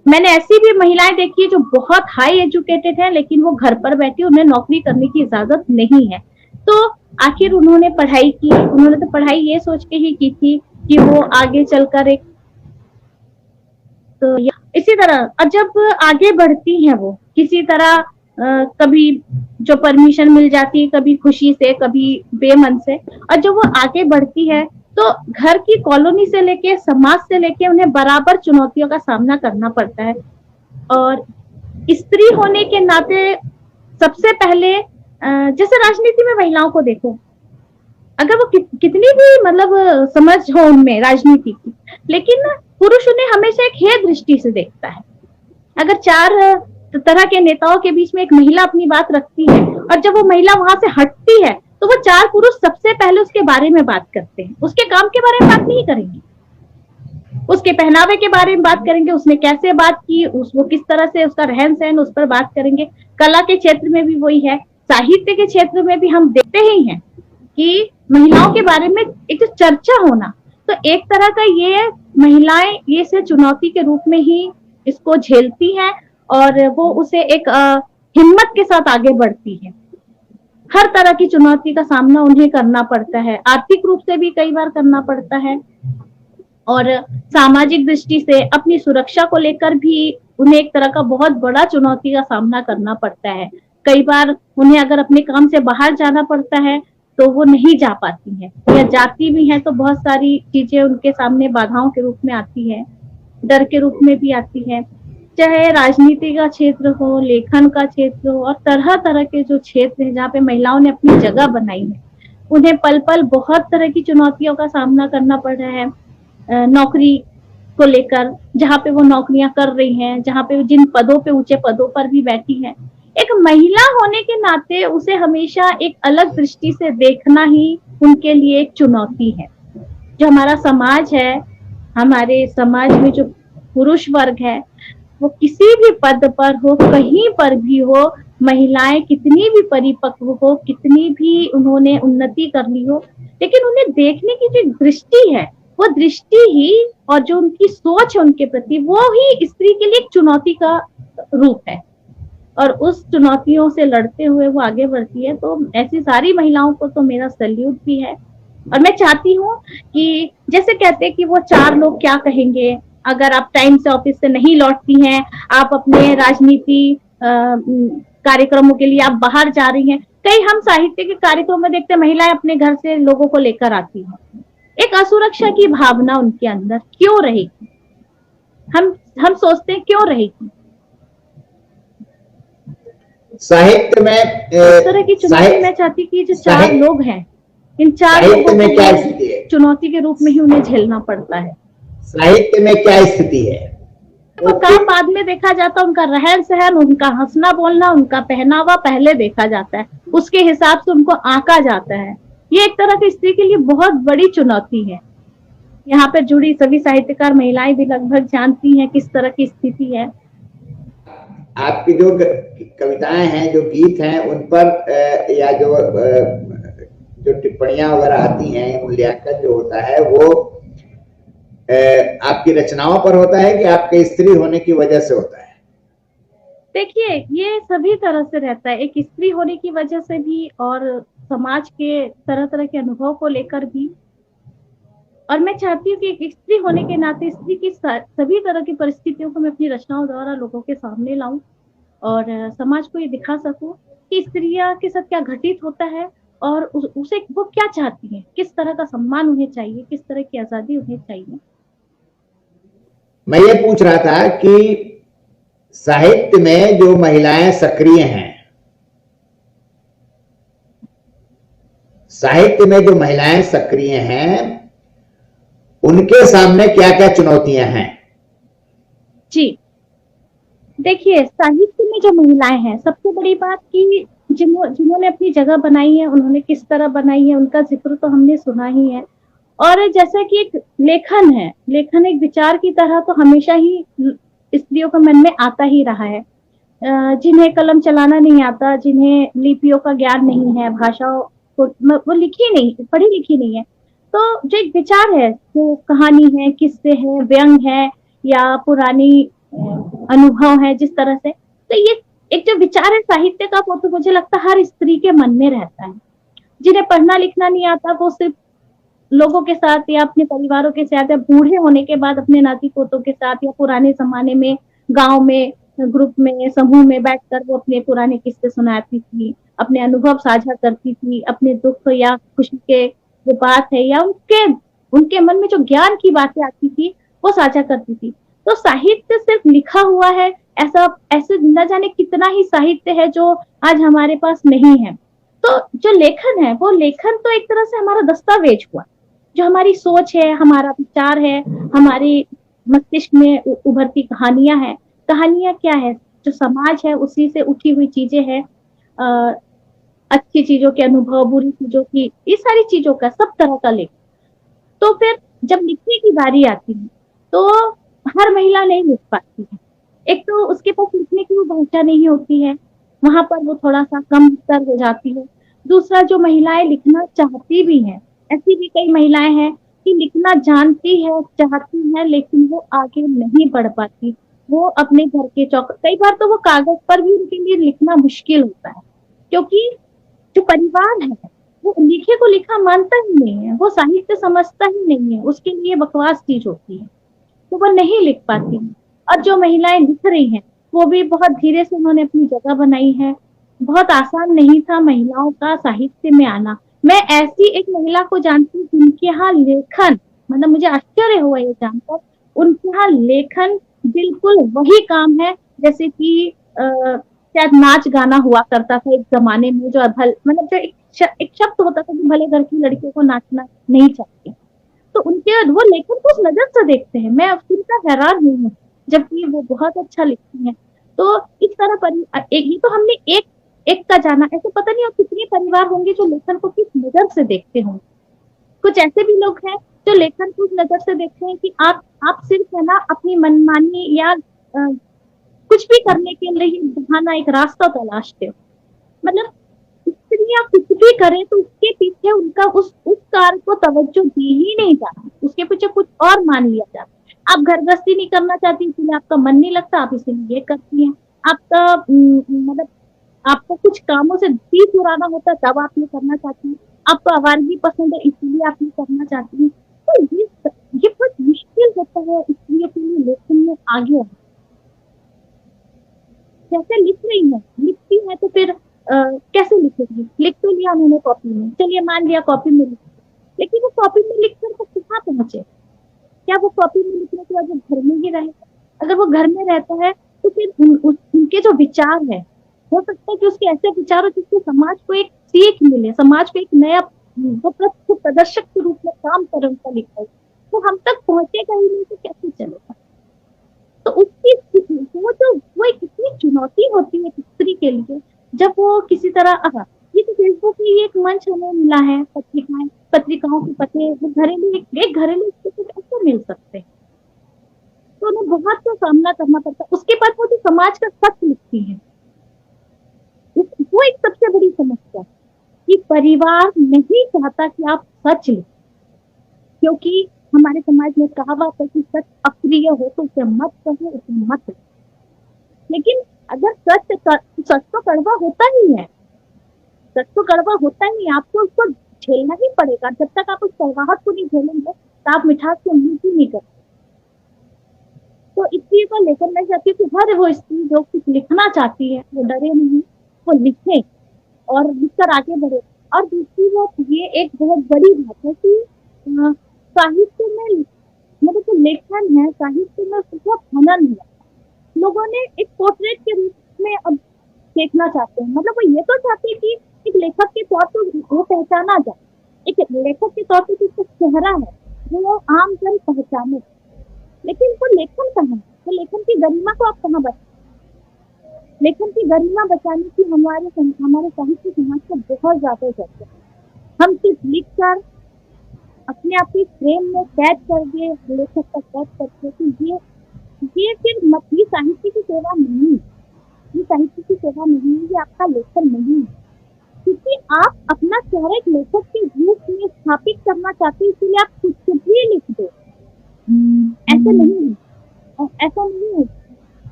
मैंने ऐसी भी महिलाएं देखी है जो बहुत हाई एजुकेटेड है, लेकिन वो घर पर बैठी, उन्हें नौकरी करने की इजाजत नहीं है। तो आखिर उन्होंने पढ़ाई की, उन्होंने तो पढ़ाई ये सोच के ही की थी कि वो आगे चलकर एक, तो इसी तरह जब आगे बढ़ती हैं वो किसी तरह, कभी जो परमिशन मिल जाती है, कभी खुशी से, कभी बेमन से, और जब वो आगे बढ़ती है तो घर की कॉलोनी से लेके, समाज से लेके उन्हें बराबर चुनौतियों का सामना करना पड़ता है। और स्त्री होने के नाते सबसे पहले, जैसे राजनीति में महिलाओं को देखो, अगर वो कितनी भी मतलब समझ हो उनमें राजनीति की, लेकिन पुरुष उन्हें हमेशा एक हेय दृष्टि से देखता है। अगर 4 तरह के नेताओं के बीच में एक महिला अपनी बात रखती है और जब वो महिला वहां से हटती है तो वो 4 पुरुष सबसे पहले उसके बारे में बात करते हैं, उसके काम के बारे में बात नहीं करेंगे, उसके पहनावे के बारे में बात करेंगे, उसने कैसे बात की, वो किस तरह से उसका रहन सहन, उस पर बात करेंगे। कला के क्षेत्र में भी वही है, साहित्य के क्षेत्र में भी हम देखते ही हैं कि महिलाओं के बारे में एक तो चर्चा होना, तो एक तरह का ये महिलाएं ये से चुनौती के रूप में ही इसको झेलती हैं और वो उसे एक हिम्मत के साथ आगे बढ़ती है। हर तरह की चुनौती का सामना उन्हें करना पड़ता है, आर्थिक रूप से भी कई बार करना पड़ता है और सामाजिक दृष्टि से अपनी सुरक्षा को लेकर भी उन्हें एक तरह का बहुत बड़ा चुनौती का सामना करना पड़ता है। कई बार उन्हें अगर अपने काम से बाहर जाना पड़ता है तो वो नहीं जा पाती है, या जाती भी है तो बहुत सारी चीजें उनके सामने बाधाओं के रूप में आती है, डर के रूप में भी आती है। चाहे राजनीति का क्षेत्र हो, लेखन का क्षेत्र हो और तरह तरह के जो क्षेत्र हैं जहाँ पे महिलाओं ने अपनी जगह बनाई है, उन्हें पल पल बहुत तरह की चुनौतियों का सामना करना पड़ रहा है। नौकरी को लेकर, जहाँ पे वो नौकरियां कर रही हैं, जहाँ पे जिन पदों पे, ऊंचे पदों पर भी बैठी हैं, एक महिला होने के नाते उसे हमेशा एक अलग दृष्टि से देखना ही उनके लिए एक चुनौती है। जो हमारा समाज है, हमारे समाज में जो पुरुष वर्ग है, वो किसी भी पद पर हो, कहीं पर भी हो, महिलाएं कितनी भी परिपक्व हो, कितनी भी उन्होंने उन्नति कर ली हो, लेकिन उन्हें देखने की जो दृष्टि है, वो दृष्टि ही और जो उनकी सोच है उनके प्रति, वो ही स्त्री के लिए एक चुनौती का रूप है और उस चुनौतियों से लड़ते हुए वो आगे बढ़ती है। तो ऐसी सारी महिलाओं को तो मेरा सैल्यूट भी है और मैं चाहती हूँ कि जैसे कहते हैं कि वो 4 लोग क्या कहेंगे अगर आप टाइम से ऑफिस से नहीं लौटती हैं, आप अपने राजनीति कार्यक्रमों के लिए आप बाहर जा रही हैं। कई हम साहित्य के कार्यक्रमों में देखते हैं महिलाएं अपने घर से लोगों को लेकर आती हैं, एक असुरक्षा की भावना उनके अंदर क्यों रहेगी? हम सोचते हैं क्यों रहेगी? साहित्य में इस तरह की चुनौती मैं चाहती कि जो 4 लोग हैं, इन 4 लोगों में क्या को स्थिति है? चुनौती के रूप में ही उन्हें झेलना पड़ता है। साहित्य में क्या स्थिति है? वो काम बाद में देखा जाता है, उनका रहन सहन, उनका हंसना बोलना, उनका पहनावा पहले देखा जाता है, उसके हिसाब से उनको आंका जाता है। ये एक तरह की स्त्री के लिए बहुत बड़ी चुनौती है। यहाँ पर जुड़ी सभी साहित्यकार महिलाएं भी लगभग जानती हैं किस तरह की स्थिति है। आपकी जो कविताएं हैं, जो गीत हैं, उन पर या जो टिप्पणियां वगैरह आती हैं, मूल्यांकन जो होता है वो आपकी रचनाओं पर होता है कि आपके स्त्री होने की वजह से होता है? देखिए, ये सभी तरह से रहता है, एक स्त्री होने की वजह से भी और समाज के तरह तरह के अनुभव को लेकर भी। और मैं चाहती हूँ कि एक स्त्री होने के नाते स्त्री की सभी तरह की परिस्थितियों को मैं अपनी रचनाओं द्वारा लोगों के सामने लाऊं और समाज को ये दिखा सकूं कि स्त्रियां के साथ क्या घटित होता है और उसे वो क्या चाहती हैं, किस तरह का सम्मान उन्हें चाहिए, किस तरह की आजादी उन्हें चाहिए। मैं ये पूछ रहा था कि साहित्य में जो महिलाएं सक्रिय हैं, साहित्य में जो महिलाएं सक्रिय हैं, उनके सामने क्या क्या चुनौतियां हैं? जी देखिए, साहित्य में जो महिलाएं हैं, सबसे बड़ी बात कि जिन्होंने अपनी जगह बनाई है, उन्होंने किस तरह बनाई है, उनका जिक्र तो हमने सुना ही है। और जैसा कि एक लेखन है, लेखन एक विचार की तरह तो हमेशा ही स्त्रियों के मन में आता ही रहा है। जिन्हें कलम चलाना नहीं आता, जिन्हें लिपियों का ज्ञान नहीं है, भाषाओं को वो लिखी नहीं, पढ़ी लिखी नहीं है, तो जो एक विचार है, जो कहानी है, किस्से है, व्यंग है या पुरानी अनुभव है, जिस तरह से, तो ये एक जो विचार है साहित्य का, वो तो मुझे लगता है हर स्त्री के मन में रहता है। जिन्हें पढ़ना लिखना नहीं आता, वो सिर्फ लोगों के साथ या अपने परिवारों के साथ या बूढ़े होने के बाद अपने नाती पोतों के साथ या पुराने जमाने में गांव में ग्रुप में समूह में बैठकर वो अपने पुराने किस्से सुनाती थी, अपने अनुभव साझा करती थी, अपने दुख या खुशी के जो बात है या उनके मन में जो ज्ञान की बातें आती थी वो साझा करती थी। तो साहित्य सिर्फ लिखा हुआ है ऐसे न जाने कितना ही साहित्य है जो आज हमारे पास नहीं है। तो जो लेखन है, वो लेखन तो एक तरह से हमारा दस्तावेज हुआ, जो हमारी सोच है, हमारा विचार है, हमारी मस्तिष्क में उभरती कहानियां हैं, कहानियां क्या है, जो समाज है उसी से उठी हुई चीजें हैं, अच्छी चीजों के अनुभव, बुरी चीजों की, इस सारी चीजों का सब तरह का लेख। तो फिर जब लिखने की बारी आती है तो हर महिला नहीं लिख पाती है। एक तो उसके पास लिखने की वो भाषा नहीं होती है, वहां पर वो थोड़ा सा कम स्तर हो जाती है। दूसरा, जो महिलाएं लिखना चाहती भी हैं, ऐसी भी कई महिलाएं हैं कि लिखना जानती है, चाहती है, लेकिन वो आगे नहीं बढ़ पाती। वो अपने घर के कई बार तो वो कागज पर भी उनके लिए लिखना मुश्किल होता है, क्योंकि जो परिवार है वो लिखे को लिखा मानता ही नहीं है, वो साहित्य समझता ही नहीं है, उसके लिए बकवास चीज होती है, तो वो नहीं लिख पाती। और जो महिलाएं लिख रही हैं वो भी बहुत धीरे से उन्होंने अपनी जगह बनाई है। बहुत आसान नहीं था महिलाओं का साहित्य में आना। मैं ऐसी एक महिला को जानती हूँ जिनके यहाँ लेखन, मतलब मुझे आश्चर्य हुआ ये जानकर, उनके यहाँ लेखन बिल्कुल वही काम है जैसे कि शायद नाच गाना हुआ करता था एक जमाने में, जो मतलब जो एक शब्द होता था कि भले घर की लड़कियों को नाचना नहीं चाहती, तो उनके वो लेखन को उस नजर से देखते हैं। मैं सुनकर हैरान हुई हूँ, जबकि वो बहुत अच्छा लिखती हैं। तो इस तरह ये तो हमने एक एक का जाना, ऐसे पता नहीं और कितने परिवार होंगे जो लेखन को किस नजर से देखते होंगे। कुछ ऐसे भी लोग हैं जो लेखन को उस नजर से देखते हैं कि आप सिर्फ है ना अपनी मनमानी या कुछ भी करने के लिए बहाना, एक रास्ता तलाशते हो। मतलब स्त्रियां कुछ भी करें तो उसके पीछे उनका उस कार्य को तवज्जो दी ही नहीं जाती, उसके पीछे कुछ और मान लिया जाता है। आप घर गृहस्थी नहीं करना चाहती, इसलिए आपका मन नहीं लगता, आप इसीलिए ये करती हैं। आपका मतलब आपको कुछ कामों से जी चुराना होता है, तब आप ये करना चाहती हैं। आपको आवारगी पसंद है, इसलिए आप ये करना चाहती हैं। तो ये बहुत मुश्किल होता है स्त्रियों के लिए लेखन में आगे आना। जैसे लिख रही है, लिखती है तो फिर कैसे लिखेगी? लिख तो लिया उन्होंने कॉपी में, चलिए मान लिया कॉपी में लिख, लेकिन वो कॉपी में लिख कर वो कहाँ पहुंचे? क्या वो कॉपी में लिखने के बाद घर में ही रहे? अगर वो घर में रहता है तो फिर उनके जो विचार है, हो सकता है कि उसके ऐसे विचार हो जिससे समाज को एक सीख मिले, समाज को एक नया वो प्रदर्शक के रूप में काम करे उनका लिखा, तो हम तक पहुंचेगा ही नहीं तो कैसे चलेगा? तो उसकी वो एक इतनी चुनौती होती है स्त्री के लिए, जब वो किसी तरह ये तो फेसबुक की एक मंच हमें मिला है, पत्रिकाओं के पते, वो घरेलू एक घरेलू ऐसे मिल सकते हैं, तो उन्हें बहुत का सामना करना पड़ता है। उसके बाद वो जो समाज का सच लिखती है, वो एक सबसे बड़ी समस्या है कि परिवार नहीं चाहता कि आप सच लिखें, क्योंकि हमारे समाज में कहावत है कि सच अप्रिय हो तो उसे मत कहो, उसे मत। लेकिन अगर सच तो कड़वा होता ही है, सच तो कड़वा होता ही, आपको उसको झेलना ही पड़ेगा। जब तक आप उस कड़वाहट को नहीं झेलेंगे तो आप मिठास को उम्मीद ही नहीं करते। तो इसलिए को लेकर मैं चाहती हूँ कि हर वो स्त्री जो कुछ लिखना चाहती है वो डरे नहीं, वो लिखे और लिखकर आगे बढ़े। और दूसरी बात ये एक बहुत बड़ी बात है कि साहित्य में मतलब जो लेखन है, साहित्य में बहुत हनन है। लोगों ने एक पोर्ट्रेट के रूप में अब देखना चाहते हैं, मतलब वो ये तो चाहते हैं कि एक लेखक के तौर पर वो पहचाना जाए, एक लेखक के तौर पर जिसका चेहरा है वो आम जन पहचाने। लेकिन वो लेखन कहाँ है? तो लेखन की गरिमा को आप कहाँ बचाएं? लेखन की गरिमा बचाने की हमारे साहित्य समाज को बहुत ज्यादा जरूरत है। हम सिर्फ लिख कर अपने आप के फ्रेम में कैद कर दिए, लेखक का कैद करके, तो ये फिर ये साहित्य की सेवा नहीं, ये साहित्य की सेवा नहीं, ये आपका लेखन नहीं है। क्योंकि आप अपना चेहरा एक लेखक के रूप में स्थापित करना चाहते हैं, इसलिए आप कुछ भी लिख दो। ऐसा नहीं है, ऐसा नहीं है।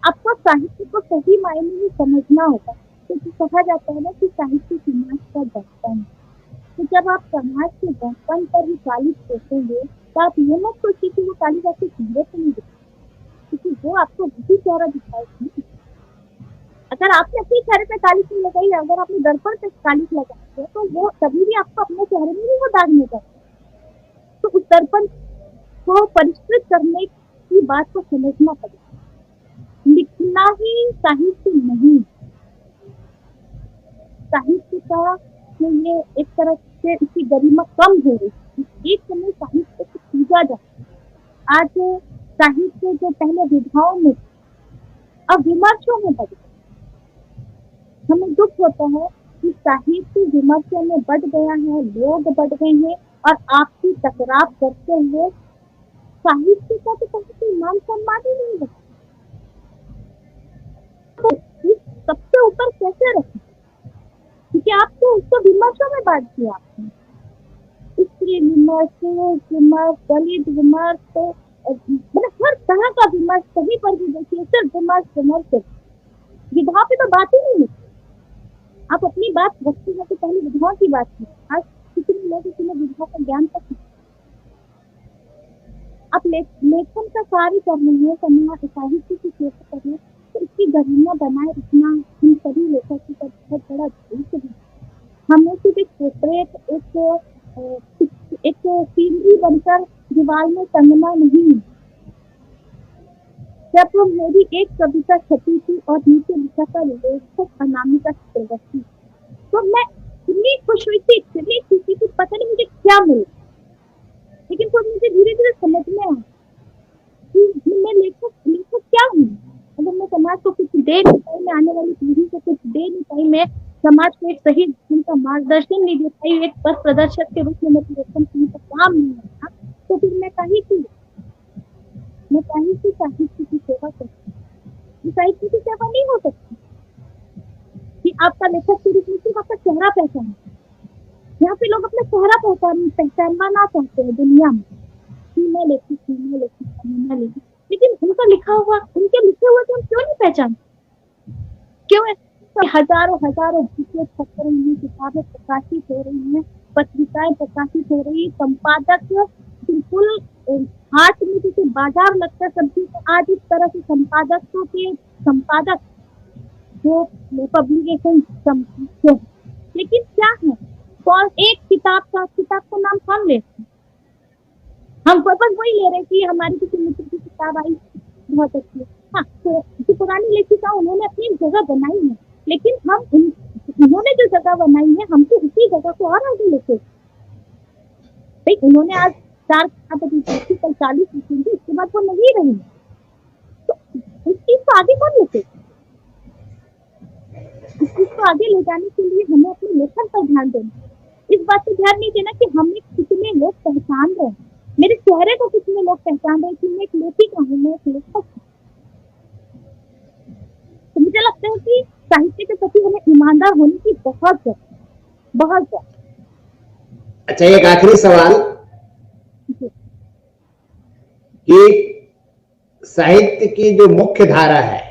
आपको साहित्य को सही मायने में समझना होगा, क्योंकि कहा जाता है ना कि साहित्य समाज का दर्पण है। तो जब आप समाज के दर्पण पर ही काली सोचेंगे तो आप ये मत सोचिए कि वो काली आपके चेहरे से नहीं दिखाई, क्योंकि वो आपको वही चेहरा दिखाएगी। अगर आपने अपने चेहरे पे कालिश नहीं लगाई, अगर आपने दर्पण पे कालिश लगाई है, तो वो कभी भी आपको अपने चेहरे में नहीं वो दाग नहीं करता। तो उस दर्पण को परिष्कृत करने की बात को समझना पड़ेगा। लिखना ही साहित्य नहीं, साहित्य का तो ये एक तरह से इसकी गरिमा कम हो रही। एक समय साहित्य को पूजा जाता है। आज साहित्य जो पहले विधाओं में, अब विमर्शों में बढ़ गए। हमें दुख होता है कि साहित्य विमर्शों में बढ़ गया है, लोग बढ़ गए हैं और आपसी टकराव करते हुए साहित्य का तो कहीं मान सम्मान ही नहीं है। तो इस सबसे ऊपर कैसे रखें, क्योंकि आपको उसको विमर्शों में बांट दिया आपने। स्त्री विमर्श, विमर्श, दलित विमर्श, तो मतलब हर तरह का विमर्श कहीं पर भी देखिए, सिर्फ विमर्श विमर्श। विधवा पे तो बात ही नहीं है। आप अपनी बात रखते हैं तो पहले विधवाओं की बात की। आज कितने लोग इसमें विधवा का ज्ञान तक नहीं। आप लेखन का कार्य कर रहे हैं, समाज साहित्य की सेवा कर रहे हैं, तो इसकी गरिमा बनाए रखना हम सभी लेखक की बहुत बड़ा दायित्व है। हमें सिर्फ एक पोर्ट्रेट, एक सीनरी बनकर दीवार में टंगना नहीं है। जब मेरी एक कविता छपी थी और नीचे लिखा था लेखक अनामिका चक्रवर्ती, तो मैं इतनी खुश हुई थी, इतनी खुशी थी, पता नहीं मुझे क्या मिला, लेकिन फिर मुझे धीरे धीरे समझ में आया कि मैं लेखक क्या हूँ। अगर मैं समाज को कुछ दे नहीं पाई, मैं आने वाली पीढ़ी को कुछ दे नहीं पाई, मैं समाज को एक सही उनका मार्गदर्शन नहीं दे पाई, एक पथ प्रदर्शक के रूप में मेरे लेखन का काम नहीं है, तो फिर मैं कहीं की साहित्य की सेवा करती हूँ। साहित्य की सेवा नहीं हो सकती कि आपका लेखक के रूप में सिर्फ आपका चेहरा पहचान। यहाँ पे लोग अपना चेहरा पहचानना ना चाहते हैं दुनिया में कि मैं लेखक, लेकिन उनका लिखा हुआ, उनके लिखे हुए तो हम क्यों नहीं पहचानते? क्यों है हजारों पुस्तकें छप रही हैं, किताबें प्रकाशित हो रही हैं, पत्रिकाएं प्रकाशित हो रही, संपादक बिल्कुल हाट में जैसे बाजार लगता है सब्जी को, आज इस तरह से संपादक जो पब्लिकेशन, लेकिन क्या है, कौन एक किताब का नाम कौन लेते हैं? हम बस वही ले रहे कि हमारी किसी मित्र की किताब आई बहुत अच्छी है। हाँ, तो जो पुरानी लेखिका उन्होंने अपनी जगह बनाई है, लेकिन हम उन्होंने जो जगह बनाई है, हमको उसी जगह को और आगे लेके भाई। उन्होंने आज 4 किताबें कल 40 लिखेंगे, इसके बाद वो नहीं रही, तो इस चीज को आगे कौन लेते? इस चीज को आगे ले जाने के लिए हमें अपने लेखन पर ध्यान देना, इस बात पर ध्यान नहीं देना कि हमें कितने लोग पहचान रहे हैं, मेरे चेहरे को कितने लोग पहचान रहे कि मैं एक लेखिका हूँ, मैं एक लेखक हूँ। तो मुझे लगता है कि साहित्य के प्रति हमें ईमानदार होने की बहुत जरूरत। अच्छा, एक आखिरी सवाल कि साहित्य की जो मुख्य धारा है,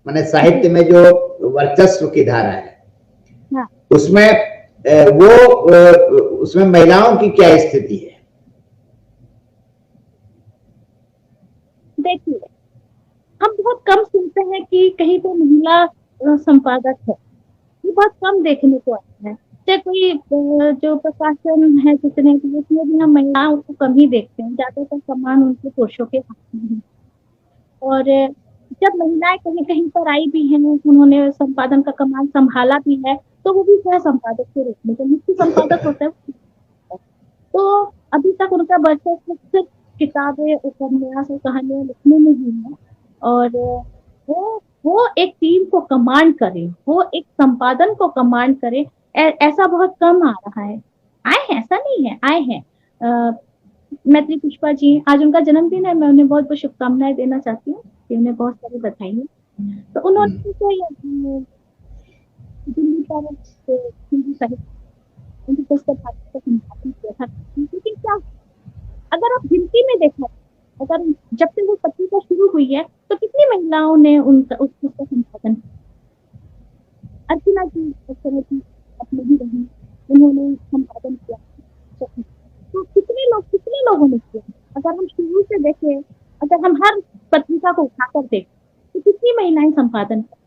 माने साहित्य में जो वर्चस्व की धारा है, हाँ। उसमें महिलाओं की क्या स्थिति है? देखिए, हम बहुत कम सुनते हैं कि कहीं पे महिला संपादक है, ये बहुत कम देखने को आता है। चाहे कोई जो प्रकाशन है जितने भी, उसमें भी हम महिलाओं को कम ही देखते हैं, ज्यादातर सम्मान उनके पुरुषों के हाथ में है। और जब महिलाएं कहीं पर आई भी हैं, उन्होंने संपादन का कमान संभाला भी है, तो वो भी सह संपादक के रूप में, जो मुख्य संपादक होता है, तो अभी तक उनका वर्चस्व सिर्फ किताबें, उपन्यास और कहानियां लिखने में ही है। और वो एक टीम को कमांड करे, वो एक संपादन को कमांड करे, ऐसा बहुत कम आ रहा है। आए हैं, ऐसा नहीं है, आए हैं। मैत्री पुष्पा जी, आज उनका जन्मदिन है, मैं उन्हें बहुत बहुत शुभकामनाएं देना चाहती हूँ, उन्हें बहुत सारी बधाई है। तो उन्होंने दिल्ली पर हिंदी साहित्य उनकी पुस्तक का संपादन किया था। लेकिन क्या, अगर आप गिनती में देखा, अगर जब से वो पत्रिका शुरू हुई है, तो कितनी महिलाओं ने उस पुस्तक का संपादन किया? अर्चना जी अपने भी रही, उन्होंने संपादन किया। तो कितने लोगों ने किया? अगर हम शुरू से देखें, अगर हम हर पत्रिका को उठाकर देखें, तो कितनी महिलाएं संपादन कर,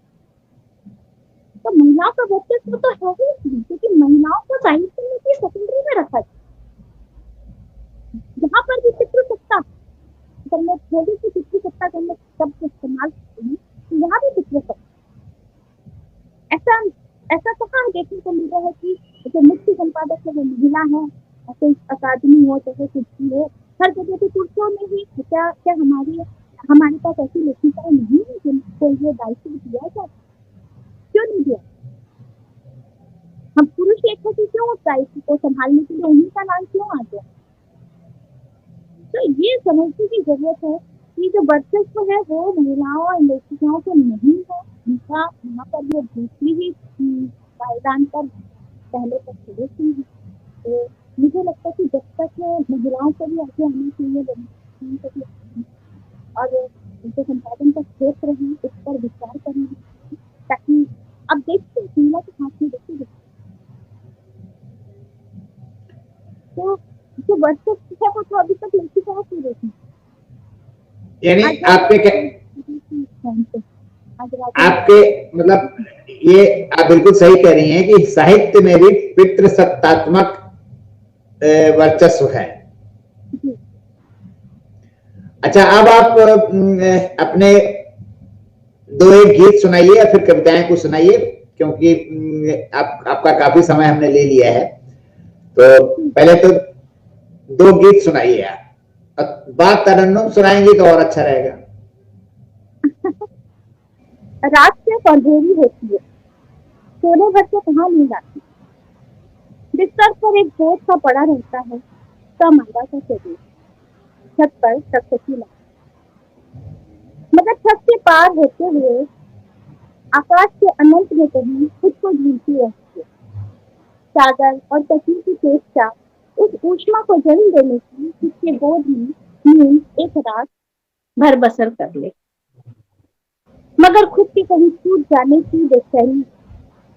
तो महिलाओं का वर्चस्व तो है ही, क्योंकि महिलाओं को साहित्य में भी सेकेंडरी में रखा जाए। यहाँ पर भी पितृसत्ता, अगर मैं थोड़ी सी पितृसत्ता का शब्द इस्तेमाल करती हूँ, तो यहाँ भी पितृसत्ता। ऐसा कहाँ देखने को मिल रहा है कि जो मुख्य संपादक है वो महिला है, कोई अकादमी हो, चाहे कुछ भी हो, हर जगह पे पुरुषों में ही क्या हमारी हमारे पास ऐसी लेखिकाएं नहीं है जिनको ये दायित्व दिया जाए, क्यों नहीं दिया? हम पुरुष लेखक ही क्यों उस दायित्व को संभालने के लिए उन्हीं का नाम क्यों आ गया? तो ये समझने की जरूरत है कि जो वर्चस्व है वो महिलाओं और लेखिकाओं को नहीं है, उनका यहाँ पर ये दूसरी ही पायदान पर पहले पर खड़े हुई है। तो मुझे लगता है कि जब तक महिलाओं को भी आगे आना चाहिए और जो संपादन का क्षेत्र है उस पर विचार करना है, ताकि अब देखते महिला के हाथ में देखिए तो जो वर्चस्व है वो तो अभी तक लेखिकाओं की रहती है। यानी आपके मतलब ये आप बिल्कुल सही कह रही हैं कि साहित्य में भी पितृसत्तात्मक वर्चस्व है। अच्छा, अब आप अपने दो एक गीत सुनाइए या फिर कविताएं कुछ सुनाइए, क्योंकि आपका काफी समय हमने ले लिया है। तो पहले तो दो गीत सुनाइए आप, बात तरन्नुम सुनाएंगे तो और अच्छा रहेगा। रात से अंधेरी होती है, सोने भर से कहाँ नींद आती, बिस्तर पर एक बोझ सा पड़ा रहता है, कम आंदा का शरीर, छत पर टकटकी लगा, मगर छत के पार होते हुए आकाश के अनंत में कहीं खुद को ढूंढती रहती है। चादर और तकिए की चेष्टा उस ऊष्मा को जन्म देने की जिसके गोद में नींद एक रात भर बसर कर ले, मगर खुद के कहीं छूट जाने की बेचैनी,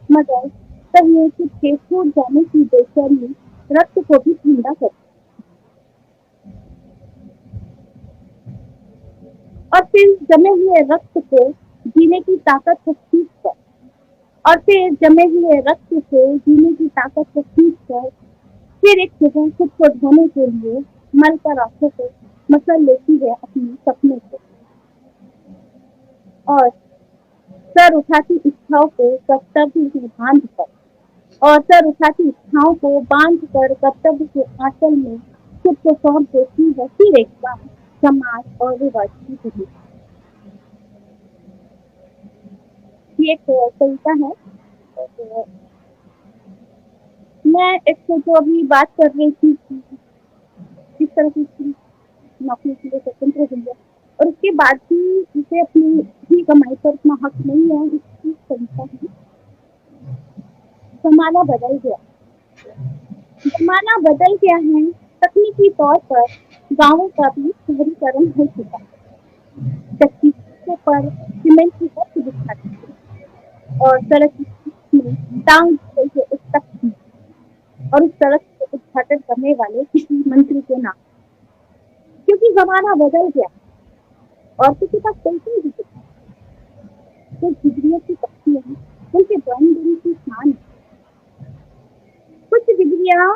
मगर कहीं खुद के छूट जाने की बेचैनी रक्त को भी ठंडा करती और फिर जमे हुए रक्त को जीने की ताकत को खींच कर और फिर जमे हुए रक्त से जीने की ताकत को खींच कर फिर एक जगह खुद को धोने के लिए मल कर आंखों को मसल लेती है अपने सपने को, और सर उठाती इच्छाओं को कर्तव्य में बांध कर और सर उठाती इच्छाओं को बांध कर कर्तव्य के आंचल में खुद को सौंप देती है फिर एक बार समाज और रिवाज की तरह। ये एक कविता है। मैं एक जो अभी बात कर रही थी किस तरह की नौकरी के लिए स्वतंत्र हुई है और उसके बाद भी उसे अपनी ही कमाई पर इतना हक नहीं है, इसकी कविता है जमाना बदल गया। जमाना बदल गया है, तकनीकी तौर पर गांवों का भी शहरीकरण हो चुका है। कच्ची पर सीमेंट की वस्तु दिखाती है और सड़क में टांग से उस तक और उस सड़क को उद्घाटन करने वाले किसी मंत्री के नाम, क्योंकि जमाना बदल गया और किसी का पैसे भी कुछ डिग्रियों की तख्तियां उनके ड्राइंग रूम की शान, कुछ डिग्रियां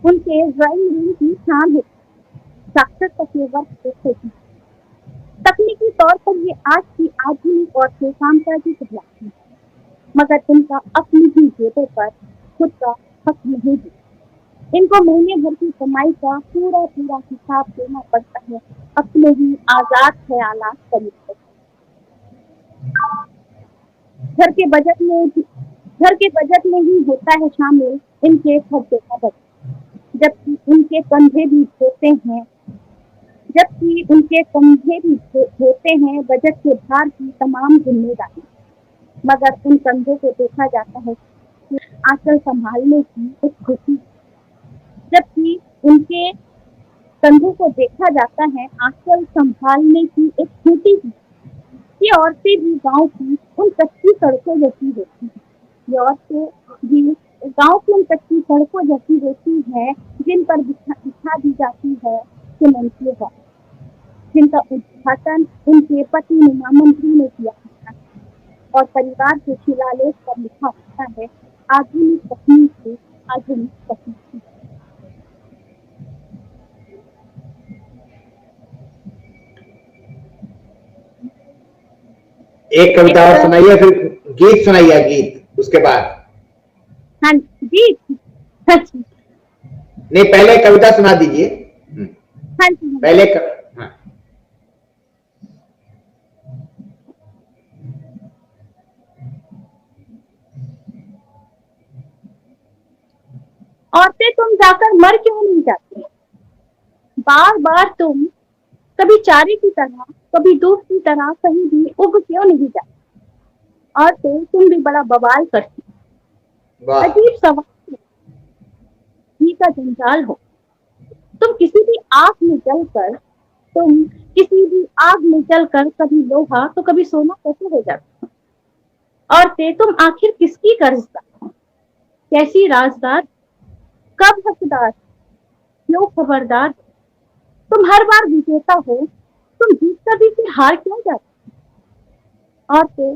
उनके ड्राइंग रूम की शान है, साक्षरता के वर्ग होती। तकनीकी तौर पर ये आज की आधुनिक और कामकाजी कहलाती है, मगर इनका अपनी ही जेबों पर खुद का हक नहीं है। इनको महीने भर की कमाई का पूरा पूरा हिसाब देना पड़ता है अपने ही आजाद ख्यालात तरीके। घर के बजट में ही होता है शामिल इनके खर्चे का बजट, जबकि उनके कंधे भी होते हैं बजट के भार की तमाम जिम्मेदारी, मगर उन कंधों को देखा जाता है आंचल संभालने की एक खुशी, जबकि उनके कंधों को देखा जाता है आंचल संभालने की एक खूंटी की। ये औरतें भी गांव की उन कच्ची सड़कों जैसी होती है, ये औरतें भी गांव की उन कच्ची सड़कों जैसी होती है जिन पर बिछा दी जाती है सीमेंट की राख, जिनका उद्घाटन उनके पति नुमा मंत्री ने किया था और परिवार के शिलालेख पर लिखा होता है आधुनिक तकनीक से आधुनिक तकनीक। एक कविता और सुनाइए, फिर गीत सुनाइए, गीत उसके बाद। हाँ गीत नहीं, पहले कविता सुना दीजिए। हाँ जी पहले औरतें तुम जाकर मर क्यों नहीं जाती? बार बार तुम कभी चारे की तरह, कभी दूध की तरह कहीं भी उग क्यों नहीं जाती? औरतें तुम भी बड़ा बवाल करती। वाह अजीब सवाल ही का जंजाल हो। तुम किसी भी आग में जलकर तुम किसी भी आग में जलकर कभी लोहा तो कभी सोना कैसे हो जाता? औरतें तुम आखिर किसकी कर्जदार हो? कैसी राजदार, कब हकदार, क्यों खबरदार? तुम हर बार विजेता हो, तुम जीत कर भी फिर हार क्यों जाते? औरतें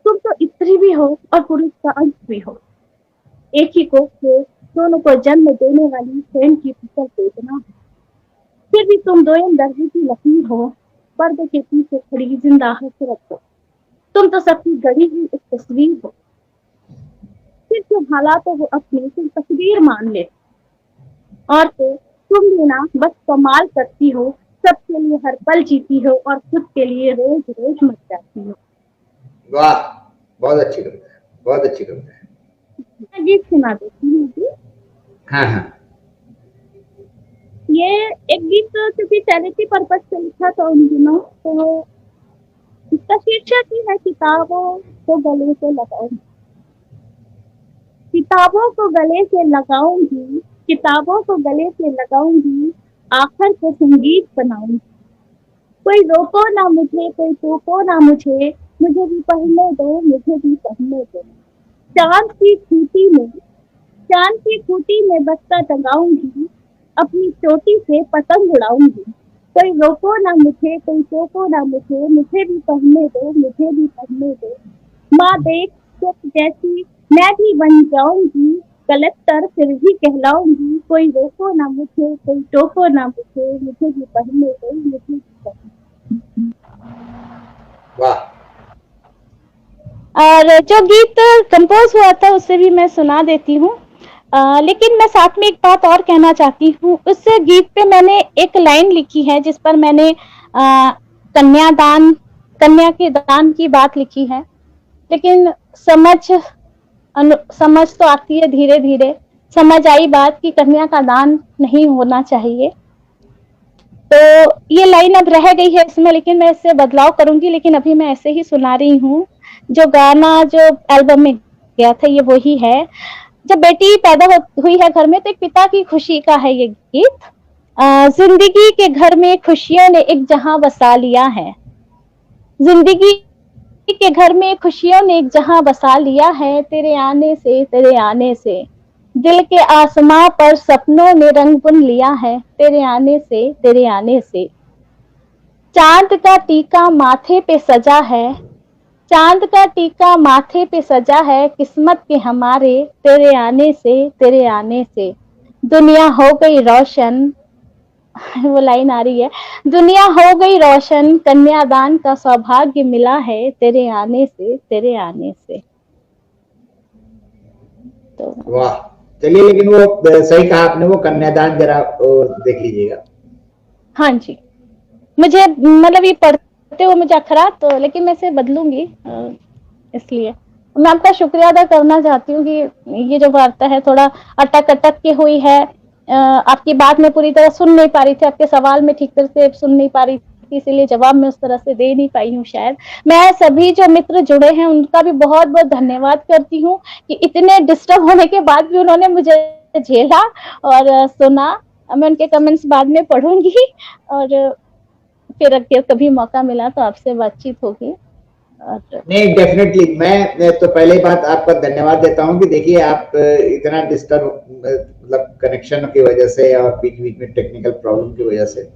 तुम तो स्त्री भी हो और पुरुष का अंश भी हो। एक ही कोख से दोनों को जन्म देने वाली स्वयं की फसल चेतना हो। फिर भी तुम दोयम दर्जे की लकीर हो, पर्दे के पीछे खड़ी जिंदा हसरत हो। तुम तो सबकी गढ़ी हुई एक तस्वीर हो। फिर क्यों हालातों को अपनी तुम तस्वीर मान ले? औरतें तुम भी ना बस कमाल करती हो, सबके लिए हर पल जीती हो और खुद के लिए रोज रोज मर जाती हो। वाह, बहुत अच्छी कविता है, बहुत अच्छी कविता है। मैं गीत सुना देती हूँ जी। हाँ हाँ ये एक गीत क्योंकि चैरिटी पर्पज से लिखा था उन दिनों, तो इसका शीर्षक ही है किताबों को गले से लगाऊंगी। किताबों को गले से लगाऊंगी, किताबों को गले से लगाऊंगी, आखिर को संगीत बनाऊंगी। कोई रोको ना मुझे, कोई टोको ना मुझे, मुझे भी पढ़ने दो, मुझे भी पढ़ने दो। चांद की खूंटी में, चांद की खूंटी में बस्ता टंगाऊंगी, अपनी चोटी से पतंग उड़ाऊंगी। कोई रोको ना मुझे, कोई टोको ना मुझे, मुझे भी पढ़ने दो, मुझे भी पढ़ने दो। माँ देख चुप जैसी मैं भी बन जाऊंगी, कलेक्टर फिर भी कहलाऊंगी। कोई रोको ना मुझे, कोई टोको ना मुझे, मुझे भी पढ़ने दो, मुझे भी पढ़ने दो। वाह। और जो गीत कंपोज हुआ था उसे भी मैं सुना देती हूँ। लेकिन मैं साथ में एक बात और कहना चाहती हूँ। उस गीत पे मैंने एक लाइन लिखी है जिस पर मैंने कन्या के दान की बात लिखी है, लेकिन समझ तो आती है धीरे धीरे। समझ आई बात कि कन्या का दान नहीं होना चाहिए, तो ये लाइन अब रह गई है इसमें, लेकिन मैं इससे बदलाव करूंगी। लेकिन अभी मैं ऐसे ही सुना रही हूँ। जो गाना जो एल्बम में गया था ये वही है। जब बेटी पैदा हुई है घर में तो एक पिता की खुशी का है ये गीत। जिंदगी के घर में खुशियों ने एक जहां बसा लिया है, जिंदगी के घर में खुशियों ने एक जहां बसा लिया है। तेरे आने से दिल के आसमां पर सपनों ने रंग बुन लिया है। तेरे आने से चांद का टीका माथे पे सजा है, चांद का टीका माथे पे सजा है किस्मत के हमारे। तेरे आने से दुनिया हो गई रोशन। वो लाइन आ रही है, दुनिया हो गई रोशन, कन्यादान का सौभाग्य मिला है। तेरे आने से तो वाह, चलिए, लेकिन वो सही कहा आपने, वो कन्यादान जरा देख लीजिएगा। हाँ जी, मुझे मतलब ये पढ़ते हुए मुझे अखरा तो, लेकिन मैं इसे बदलूंगी। इसलिए मैं आपका शुक्रिया अदा करना चाहती हूँ कि ये जो वार्ता है थोड़ा अटक अटक के हुई है। आपकी बात में पूरी तरह सुन नहीं पा रही थी, आपके सवाल में ठीक तरह से सुन नहीं पा रही थी, इसीलिए जवाब मैं उस तरह से दे नहीं पाई हूँ शायद। मैं सभी जो मित्र जुड़े हैं उनका भी बहुत बहुत धन्यवाद करती हूँ कि इतने डिस्टर्ब होने के बाद भी उन्होंने मुझे झेला और सुना। मैं उनके कमेंट्स बाद में पढ़ूंगी और फिर अगर कभी मौका मिला तो आपसे बातचीत होगी। नहीं, डेफिनेटली मैं तो पहले बात आपका धन्यवाद देता हूं कि देखिए आप इतना डिस्टर्ब मतलब कनेक्शन की वजह से और बीच बीच में टेक्निकल प्रॉब्लम की वजह से।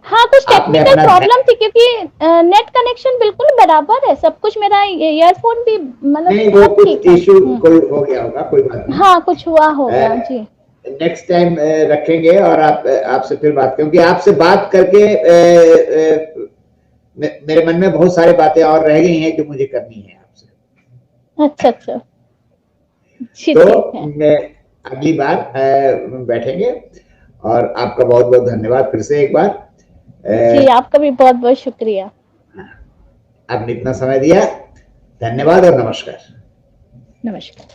हाँ, कुछ टेक्निकल प्रॉब्लम थी क्योंकि नेट कनेक्शन बिल्कुल बराबर है, सब कुछ। मेरा ईयरफोन भी मतलब नहीं, वो कुछ इशू कोई हो गया होगा, कोई बात नहीं। हाँ, कुछ हुआ होगा जी। नेक्स्ट टाइम रखेंगे और आपसे फिर बात, क्योंकि आपसे बात करके मेरे मन में बहुत सारी बातें और रह गई हैं जो मुझे करनी है आपसे। अच्छा, तो मैं अगली बार बैठेंगे और आपका बहुत बहुत धन्यवाद फिर से एक बार। जी, आपका भी बहुत बहुत शुक्रिया, आपने इतना समय दिया। धन्यवाद और नमस्कार। नमस्कार।